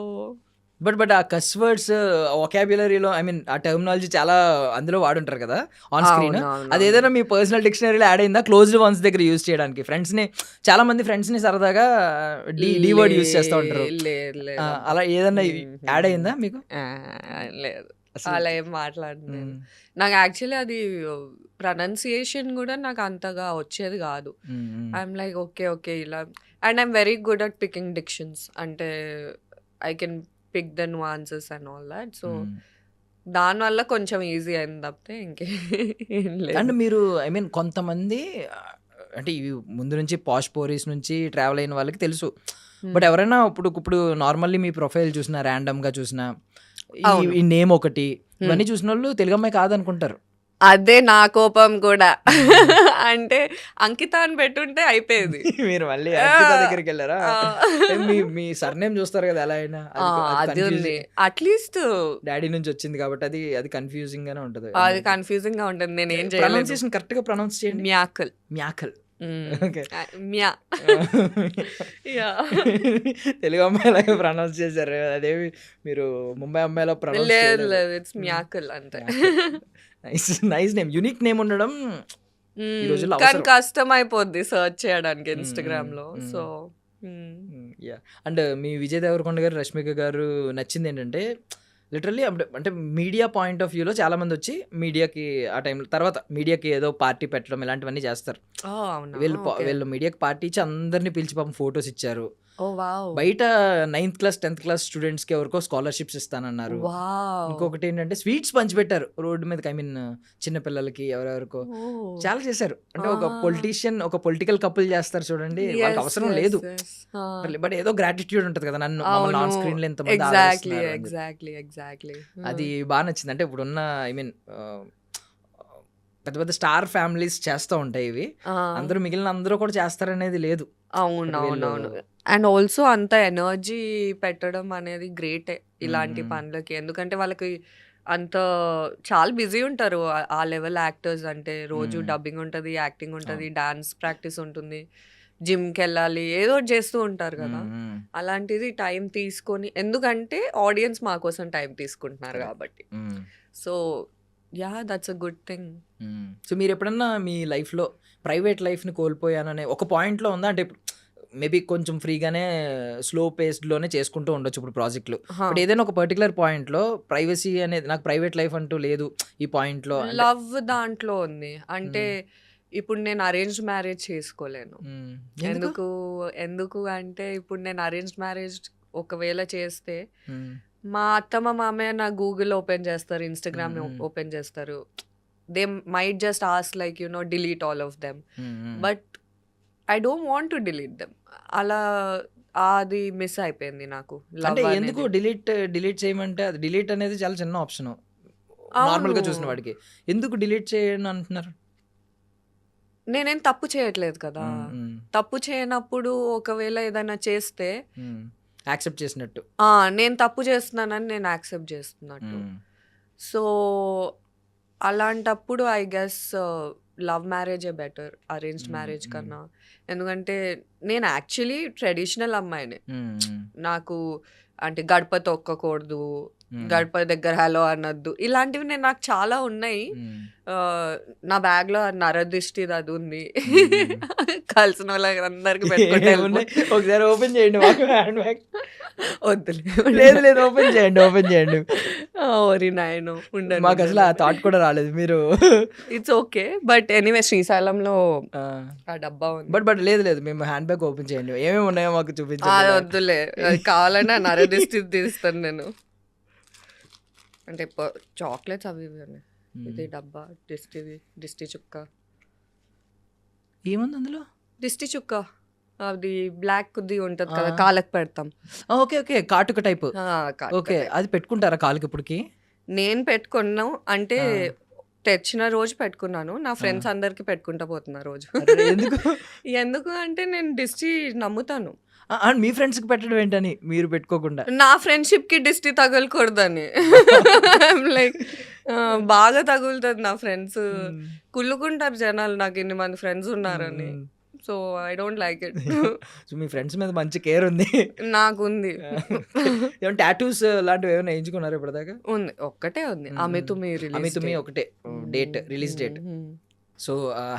బట్ ఆ కస్ వర్డ్స్ వొకాబ్యులరీలో, ఐ మీన్ ఆ టర్మినాలజీ చాలా అందులో వాడుంటారు కదా ఆన్ స్క్రీన్. అది ఏదైనా మీ పర్సనల్ డిక్షనరీలో యాడ్ అయిందా క్లోజ్డ్ వన్స్ దగ్గర యూజ్ చేయడానికి? ఫ్రెండ్స్ని, చాలా మంది ఫ్రెండ్స్ని సరదాగా డి వర్డ్ యూజ్ చేస్తూ ఉంటారు. అలా ఏదన్నా యాడ్ అయిందా మీకు? లేదు, అలా ఏం మాట్లాడను. నాకు యాక్చువల్లీ అది ప్రొనౌన్సియేషన్ కూడా నాకు అంతగా వచ్చేది కాదు. ఐఎమ్ లైక్ ఓకే ఇలా, and I'm very good at picking dictions. అంటే I can pick the nuances and all that. So దానివల్ల కొంచెం ఈజీ అయింది తప్పితే ఇంకేం లేదు. అండ్ మీరు ఐ మీన్ కొంతమంది అంటే ఇవి ముందు నుంచి పాష్ పోరీస్ నుంచి ట్రావెల్ అయిన వాళ్ళకి తెలుసు. బట్ ఎవరైనా ఇప్పుడు నార్మల్లీ మీ ప్రొఫైల్ చూసినా, ర్యాండమ్గా చూసినా, ఈ నేమ్ ఒకటి, ఇవన్నీ చూసిన వాళ్ళు తెలుగు అమ్మాయి కాదనుకుంటారు. అదే నా కోపం కూడా. అంటే అంకిత అని పెట్టుంటే అయిపోయేది. మీరు మళ్ళీ అంకిత దగ్గరికి వెళ్ళారా? మీ మీ సర్నేమ్ చూస్తారు కదా ఎలా అయినా. అది ఉంది. అట్లీస్ట్ డాడీ నుంచి వచ్చింది కాబట్టి అది కన్ఫ్యూజింగ్ గానే ఉంటది. అది కన్ఫ్యూజింగ్ గా ఉంటుంది. నేను ఏం చేయలేదు. ప్రొనౌన్సియేషన్ కరెక్ట్ గా ప్రొనౌన్స్ చేయండి. మ్యాకల్. మ్యాకల్. ఓకే. మ్యా. Yeah. తెలుగు అమ్మాయిలాగా ప్రొనౌన్స్ చేశారు. అదేమి మీరు ముంబై అమ్మాయిలో ప్రొనౌన్స్ లేదు లేదు, ఇట్స్ మ్యాకల్ అంతే. Nice nice name, unique name ఉండడం ఈ రోజుల్లో కానీ అవసరం. కష్టం అయిపోద్ది సర్చ్ చేయడానికి ఇన్స్టాగ్రామ్ లో. So yeah. అండ్ మీ విజయ్ దేవరకొండ గారు, రష్మిక గారు నచ్చింది ఏంటంటే లిటరల్లీ అంటే మీడియా పాయింట్ ఆఫ్ వ్యూలో చాలా మంది వచ్చి మీడియాకి ఆ టైంలో తర్వాత మీడియాకి ఏదో పార్టీ పెట్టడం ఇలాంటివన్నీ చేస్తారు. వీళ్ళు మీడియాకి పార్టీ ఇచ్చి అందరినీ పిలిచి పాపం ఫొటోస్ ఇచ్చారు. ఓ వావ్. బయట 9th క్లాస్ 10th క్లాస్ స్టూడెంట్స్కి ఎవరికో స్కాలర్షిప్స్ ఇస్తానన్నారు. వావ్. ఇంకొకటి ఏంటంటే స్వీట్స్ పంచిపెట్టారు రోడ్డు మీదకి, ఐ మీన్ చిన్న పిల్లలకి ఎవరెవరికో చాలా చేశారు. అంటే ఒక పొలిటీషియన్ ఒక పొలిటికల్ కపుల్ చేస్తారు చూడండి, వాళ్ళకి అవసరం లేదు బట్ ఏదో గ్రాటిట్యూడ్ ఉంటుంది కదా, నన్ను ఆన్ స్క్రీన్ లో ఎంతమంది ఎగ్జాక్ట్లీ ఆదరిస్తున్నారు అని. Exactly exactly. అది బాగా నచ్చింది. అంటే ఇప్పుడున్న ఐ మీన్ పెద్ద పెద్ద స్టార్ ఫ్యామిలీస్ చేస్తూ ఉంటాయి ఇవి, అందరూ మిగిలిన అందరూ కూడా చేస్తారనేది లేదు. అవునవునవును. అండ్ ఆల్సో అంత ఎనర్జీ పెట్టడం అనేది గ్రేటే ఇలాంటి పనులకి. ఎందుకంటే వాళ్ళకి అంత చాలా బిజీ ఉంటారు ఆ లెవెల్ యాక్టర్స్. అంటే రోజు డబ్బింగ్ ఉంటుంది, యాక్టింగ్ ఉంటుంది, డాన్స్ ప్రాక్టీస్ ఉంటుంది, జిమ్కి వెళ్ళాలి, ఏదో ఒకటి చేస్తూ ఉంటారు కదా. అలాంటిది టైం తీసుకొని, ఎందుకంటే ఆడియన్స్ మా కోసం టైం తీసుకుంటున్నారు కాబట్టి. So yeah, that's a good thing. So మీరు ఎప్పుడన్నా మీ లైఫ్లో ప్రైవేట్ లైఫ్ని కోల్పోయాననే ఒక పాయింట్లో ఉందా? అంటే మేబీ కొంచెం ఫ్రీగానే స్లో పేస్డ్లోనే చేసుకుంటూ ఉండొచ్చు ఇప్పుడు ప్రాజెక్టులు, బట్ ఏదైనా ఒక పర్టికులర్ పాయింట్లో ప్రైవసీ అనేది, నాకు ప్రైవేట్ లైఫ్ అంటూ లేదు ఈ పాయింట్లో. లవ్ దాంట్లో ఉంది. అంటే ఇప్పుడు నేను అరేంజ్డ్ మ్యారేజ్ చేసుకోలేను. ఎందుకు అంటే ఇప్పుడు నేను అరేంజ్డ్ మ్యారేజ్ ఒకవేళ చేస్తే మా అత్తమ్మ మామయ్య నా గూగుల్ ఓపెన్ చేస్తారు, ఇన్స్టాగ్రామ్ ఓపెన్ చేస్తారు. They might just ask like delete all of them, but I don't want to delete them. అలా అది మిస్ అయిపోయింది నాకు. అంటే ఎందుకు డిలీట్ చేయమంటే, అది డిలీట్ అనేది చాలా చిన్న ఆప్షన్ నార్మల్గా చూసిన వాడికి, ఎందుకు డిలీట్ చేయను అంటున్నారు? నేనేం తప్పు చేయట్లేదు కదా. తప్పు చేయనప్పుడు ఒకవేళ ఏదైనా చేస్తే యాక్సెప్ట్ చేసినట్టు, నేను తప్పు చేస్తున్నానని నేను యాక్సెప్ట్ చేస్తున్నట్టు. సో అలాంటప్పుడు ఐ గెస్ లవ్ మ్యారేజే బెటర్ అరేంజ్డ్ మ్యారేజ్ కన్నా. ఎందుకంటే నేను యాక్చువల్లీ ట్రెడిషనల్ అమ్మాయిని. నాకు అంటే గడప తొక్కకూడదు, గడప దగ్గర హలో అనొద్దు, ఇలాంటివి నాకు చాలా ఉన్నాయి. నా బ్యాగ్ లో నరదిష్టిది అది ఉంది, కలిసిన వాళ్ళందరికి పెట్టుకుంటే ఒకసారి ఓపెన్ చేయండి హ్యాండ్ బ్యాగ్. వద్దులే, లేదు ఓపెన్ చేయండి. ఓరి నాయను, ఉండదు. మాకు అసలు ఆ థాట్ కూడా రాలేదు. మీరు ఇట్స్ ఓకే. బట్ ఎనీవే శ్రీశైలంలో ఆ డబ్బా ఉంది. బట్ లేదు మేము హ్యాండ్ బ్యాగ్ ఓపెన్ చేయండి, ఏమేమి ఉన్నాయో మాకు చూపించండి. అది వద్దులే, అది కావాలంటే నరదిష్టి తీస్తాను నేను. అంటే చాక్లెట్స్ అవి ఇవి. ఇది డబ్బా దిష్టి చుక్క. ఏముంది అందులో? దిష్టి చుక్క, అది బ్లాక్ ది ఉంటది కదా, కాళ్ళకి పెడతాం. ఓకే కాటుక టైప్. ఓకే, అది పెట్టుకుంటారా కాళ్ళకి? ఇప్పటికి నేను పెట్టుకున్నాను, అంటే తెచ్చిన రోజు పెట్టుకున్నాను. నా ఫ్రెండ్స్ అందరికి పెట్టుకుంటా పోతున్నా రోజు. ఎందుకు అంటే నేను దిష్టి నమ్ముతాను. మీ ఫ్రెండ్స్ కి పెట్టడం ఏంటని మీరు పెట్టుకోకుండా? నా ఫ్రెండ్షిప్ కి దిష్టి తగలకూడదని. లైక్ బాగా తగులుతుంది. నా ఫ్రెండ్స్ కుళ్ళుకుంటారు జనాలు నాకు ఇన్ని మంది ఫ్రెండ్స్ ఉన్నారని. So I don't like it. So me friends మీద మంచి కేర్ ఉంది. నాకుంది. ఏమైనా టాటూస్ లాంటివి ఏమైనా వేయించుకున్నారు ఇప్పటిదాకా? ఉంది, ఒక్కటే ఉంది. అమితుమి ఒకటే date, release date. So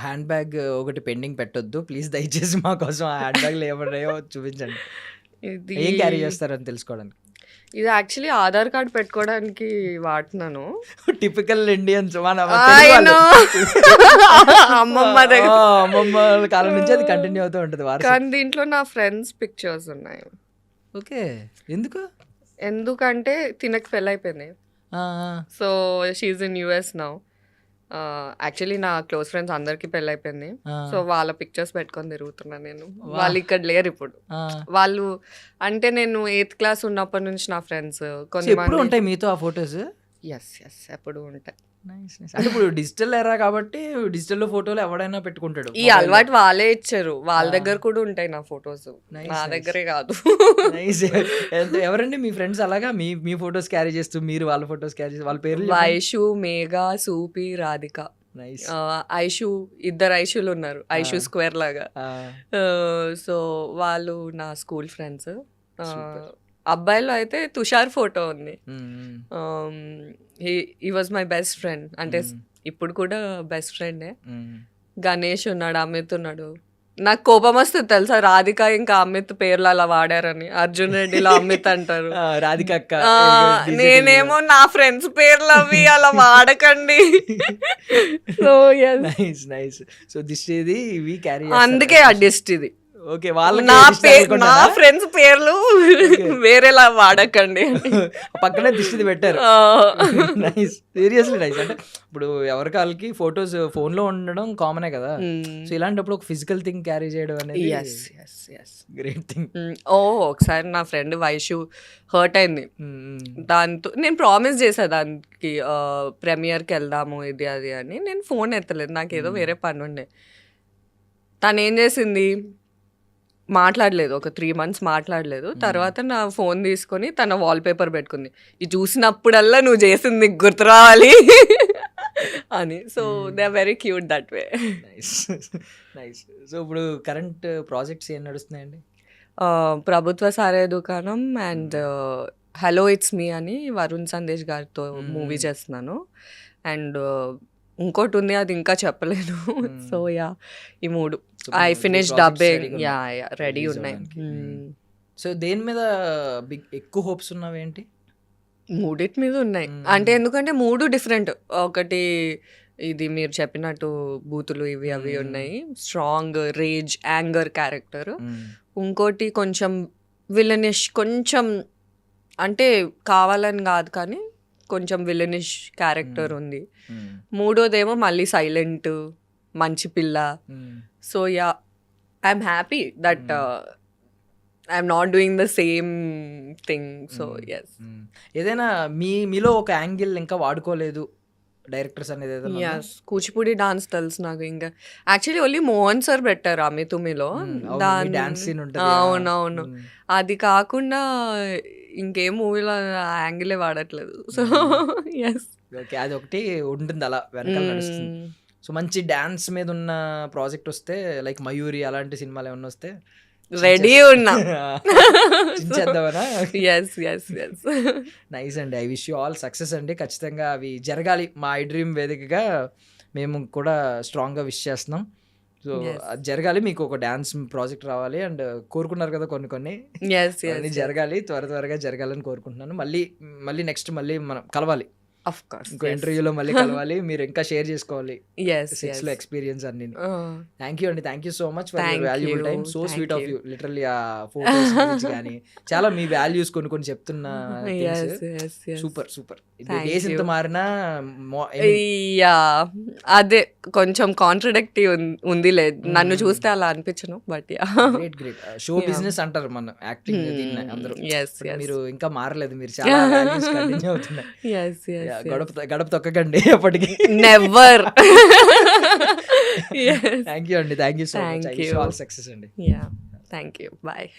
hand bag ఒకటి పెండింగ్ పెట్టొద్దు ప్లీజ్, దయచేసి మా కోసం ఆ హ్యాండ్ బ్యాగ్లో ఏమన్నాయో చూపించండి. ఏం క్యారీ చేస్తారని తెలుసుకోవడానికి. ఇది యాక్చువల్లీ ఆధార్ కార్డ్ పెట్టుకోవడానికి వాడుతున్నాను. టిపికల్ ఇండియన్స్, మన అమ్మమ్మ దగ్గర, అమ్మమ్మ కాలం నుంచి అది కంటిన్యూ అవుతూ ఉంటుంది. కానీ దీంట్లో నా ఫ్రెండ్స్ పిక్చర్స్ ఉన్నాయి. ఓకే, ఎందుకంటే తినకి పెళ్ళి అయిపోయింది. So she in US now. Actually నా క్లోజ్ ఫ్రెండ్స్ అందరికి పెళ్ళి అయిపోయింది. సో వాళ్ళ పిక్చర్స్ పెట్టుకొని తిరుగుతున్నా నేను. వాళ్ళు ఇక్కడ లేరు ఇప్పుడు. వాళ్ళు అంటే నేను 8th క్లాస్ ఉన్నప్పటి నుంచి నా ఫ్రెండ్స్ కొంతమంది ఉంటాయి మీతో ఆ ఫొటోస్. ఎస్ ఎప్పుడు ఉంటాయి. అంటే ఇప్పుడు డిజిటల్ ఎరా కాబట్టి డిజిటల్లో ఫోటోలు ఎవడైనా పెట్టుకుంటాడు. ఈ అలవాటు వాళ్ళే ఇచ్చారు, వాళ్ళ దగ్గర కూడా ఉంటాయి నా ఫొటోస్, నా దగ్గరే కాదు. నైస్. ఎవరండి మీ ఫ్రెండ్స్ అలాగా మీ ఫొటోస్ క్యారీ చేస్తూ మీరు వాళ్ళ ఫొటోస్ క్యారీ చేస్తూ వాళ్ళ పేర్లు? వైషు, మేఘా, సూపి, రాధిక. నైస్. ఐషు, ఇద్దరు ఐషులు ఉన్నారు, ఐషు స్క్వేర్ లాగా. సో వాళ్ళు నా స్కూల్ ఫ్రెండ్స్. అబ్బాయిలో అయితే తుషార్ ఫోటో ఉంది. He was my best friend, అంటే ఇప్పుడు కూడా బెస్ట్ ఫ్రెండే. గణేష్ ఉన్నాడు, అమిత్ ఉన్నాడు. నాకు కోపం వస్తుంది తెలుసా, రాధిక ఇంకా అమిత్ పేర్లు అలా వాడారని. అర్జున్ రెడ్డిలో అమిత్ అంటారు, రాధిక అక్క. నేనేమో నా ఫ్రెండ్స్ పేర్లు అవి అలా వాడకండి. So nice nice. So this ఇది ఇవి క్యారీ, అందుకే ఆ డిస్ట్ ఇది. ఓకే, వాళ్ళ నా ఫ్రెండ్స్ పేర్లు వేరేలా వాడకండి. పక్కనే దిష్టిది పెట్టారు. Nice, seriously nice. అంటే ఇప్పుడు ఎవరి కాళ్ళకి ఫొటోస్ ఫోన్ లో ఉండడం కామనే కదా, సో ఇలాంటప్పుడు ఒక ఫిజికల్ థింగ్ క్యారీ చేయడం అనేది గ్రేట్ థింగ్. ఒకసారి నా ఫ్రెండ్ వైషు హర్ట్ అయింది, దాంతో నేను ప్రామిస్ చేసా దానికి ప్రీమియర్కి వెళ్దాము ఇది అది అని. నేను ఫోన్ ఎత్తలేదు, నాకు ఏదో వేరే పని ఉండే. తను ఏం చేసింది, మాట్లాడలేదు, ఒక 3 months మాట్లాడలేదు. తర్వాత నా ఫోన్ తీసుకొని తన వాల్పేపర్ పెట్టుకుంది, ఇది చూసినప్పుడల్లా నువ్వు చేసింది గుర్తు రావాలి అని. So they are very cute that way. Nice nice. So ఇప్పుడు కరెంట్ ప్రాజెక్ట్స్ ఏం నడుస్తున్నాయండి? ప్రభుత్వ సారే దుకాణం అండ్ హలో ఇట్స్ మీ అని వరుణ్ సందేశ్ గారితో మూవీ చేస్తున్నాను. అండ్ ఇంకోటి ఉంది, అది ఇంకా చెప్పలేను. సో యా, ఈ 3 I finish dubbing, yeah ready ఉన్నాయి. సో దేని మీద ఎక్కువ హోప్స్ ఉన్నవి ఏంటి? మూడిటి మీద ఉన్నాయి. అంటే ఎందుకంటే 3 డిఫరెంట్. ఒకటి ఇది మీరు చెప్పినట్టు బూతులు ఇవి అవి ఉన్నాయి, స్ట్రాంగ్ రేజ్ యాంగర్ క్యారెక్టర్. ఇంకోటి కొంచెం విలనిష్, కొంచెం అంటే కావాలని కాదు కానీ కొంచెం విలనిష్ క్యారెక్టర్ ఉంది. మూడోదేమో మళ్ళీ సైలెంట్ మంచి పిల్ల. So yeah, I'm happy that I'm not doing the same thing. So yes. ఏదైనా మీలో ఒక యాంగిల్ ఇంకా వాడుకోలేదు డైరెక్టర్స్ అనేది? ఎస్, కూచిపూడి డాన్స్ తెలుసు నాకు. ఇంకా యాక్చువల్లీ ఓన్లీ మోహన్ సార్ పెట్టారు అమితుమిలో డాన్స్ సీన్ ఉంటుంది. అవునవును, అది కాకుండా ఇంకేం మూవీలో యాంగిలే వాడట్లేదు. సో ఎస్, ఓకే, అది ఒకటి ఉంటుంది అలా వెనకాల నడుస్తుంది. సో మంచి డాన్స్ మీద ఉన్న ప్రాజెక్ట్ వస్తే లైక్ మయూరి అలాంటి సినిమాలు ఏమన్నా వస్తే రెడీ ఉన్నా. చేద్దామనా? Yes yes yes. నైస్ అండి, I wish you all success అండి. ఖచ్చితంగా అవి జరగాలి. మా ఐ డ్రీమ్ వేదికగా మేము కూడా స్ట్రాంగ్గా విష్ చేస్తున్నాం. సో అది జరగాలి, మీకు ఒక డాన్స్ ప్రాజెక్ట్ రావాలి అండ్ కోరుకున్నారు కదా కొన్ని అన్ని జరగాలి, త్వరగా జరగాలని కోరుకుంటున్నాను. మళ్ళీ నెక్స్ట్ మళ్ళీ మనం కలవాలి. Of course, ఇంకో ఇంటర్వ్యూలో మళ్ళీ కలవాలి, మీరు ఇంకా షేర్ చేసుకోవాలి సెక్స్ లో ఎక్స్పీరియన్స్ అన్ని. థ్యాంక్ యూ అండి, thank you so much for your valuable time. So sweet of you, literally ఆ ఫోటోస్ కానీ చాలా మీ వాల్యూస్ కొన్ని చెప్తున్నా. Super super. డేస్ ఎంత మారినా అదే కొంచెం కాంట్రడిక్టివ్ ఉంది, లేదు నన్ను చూస్తే అలా అనిపించను. But great great. Show business అంటారు మన యాక్టింగ్ అందరూ. మీరు ఇంకా మారలేదు, మీరు చాలా వాల్యూస్ కంటిన్యూ అవుతున్నాయి. గడప తొక్కకండి ఎప్పటికీ, నెవర్. థ్యాంక్ యూ అండి, thank you so much. All success అండి. Thank you, bye.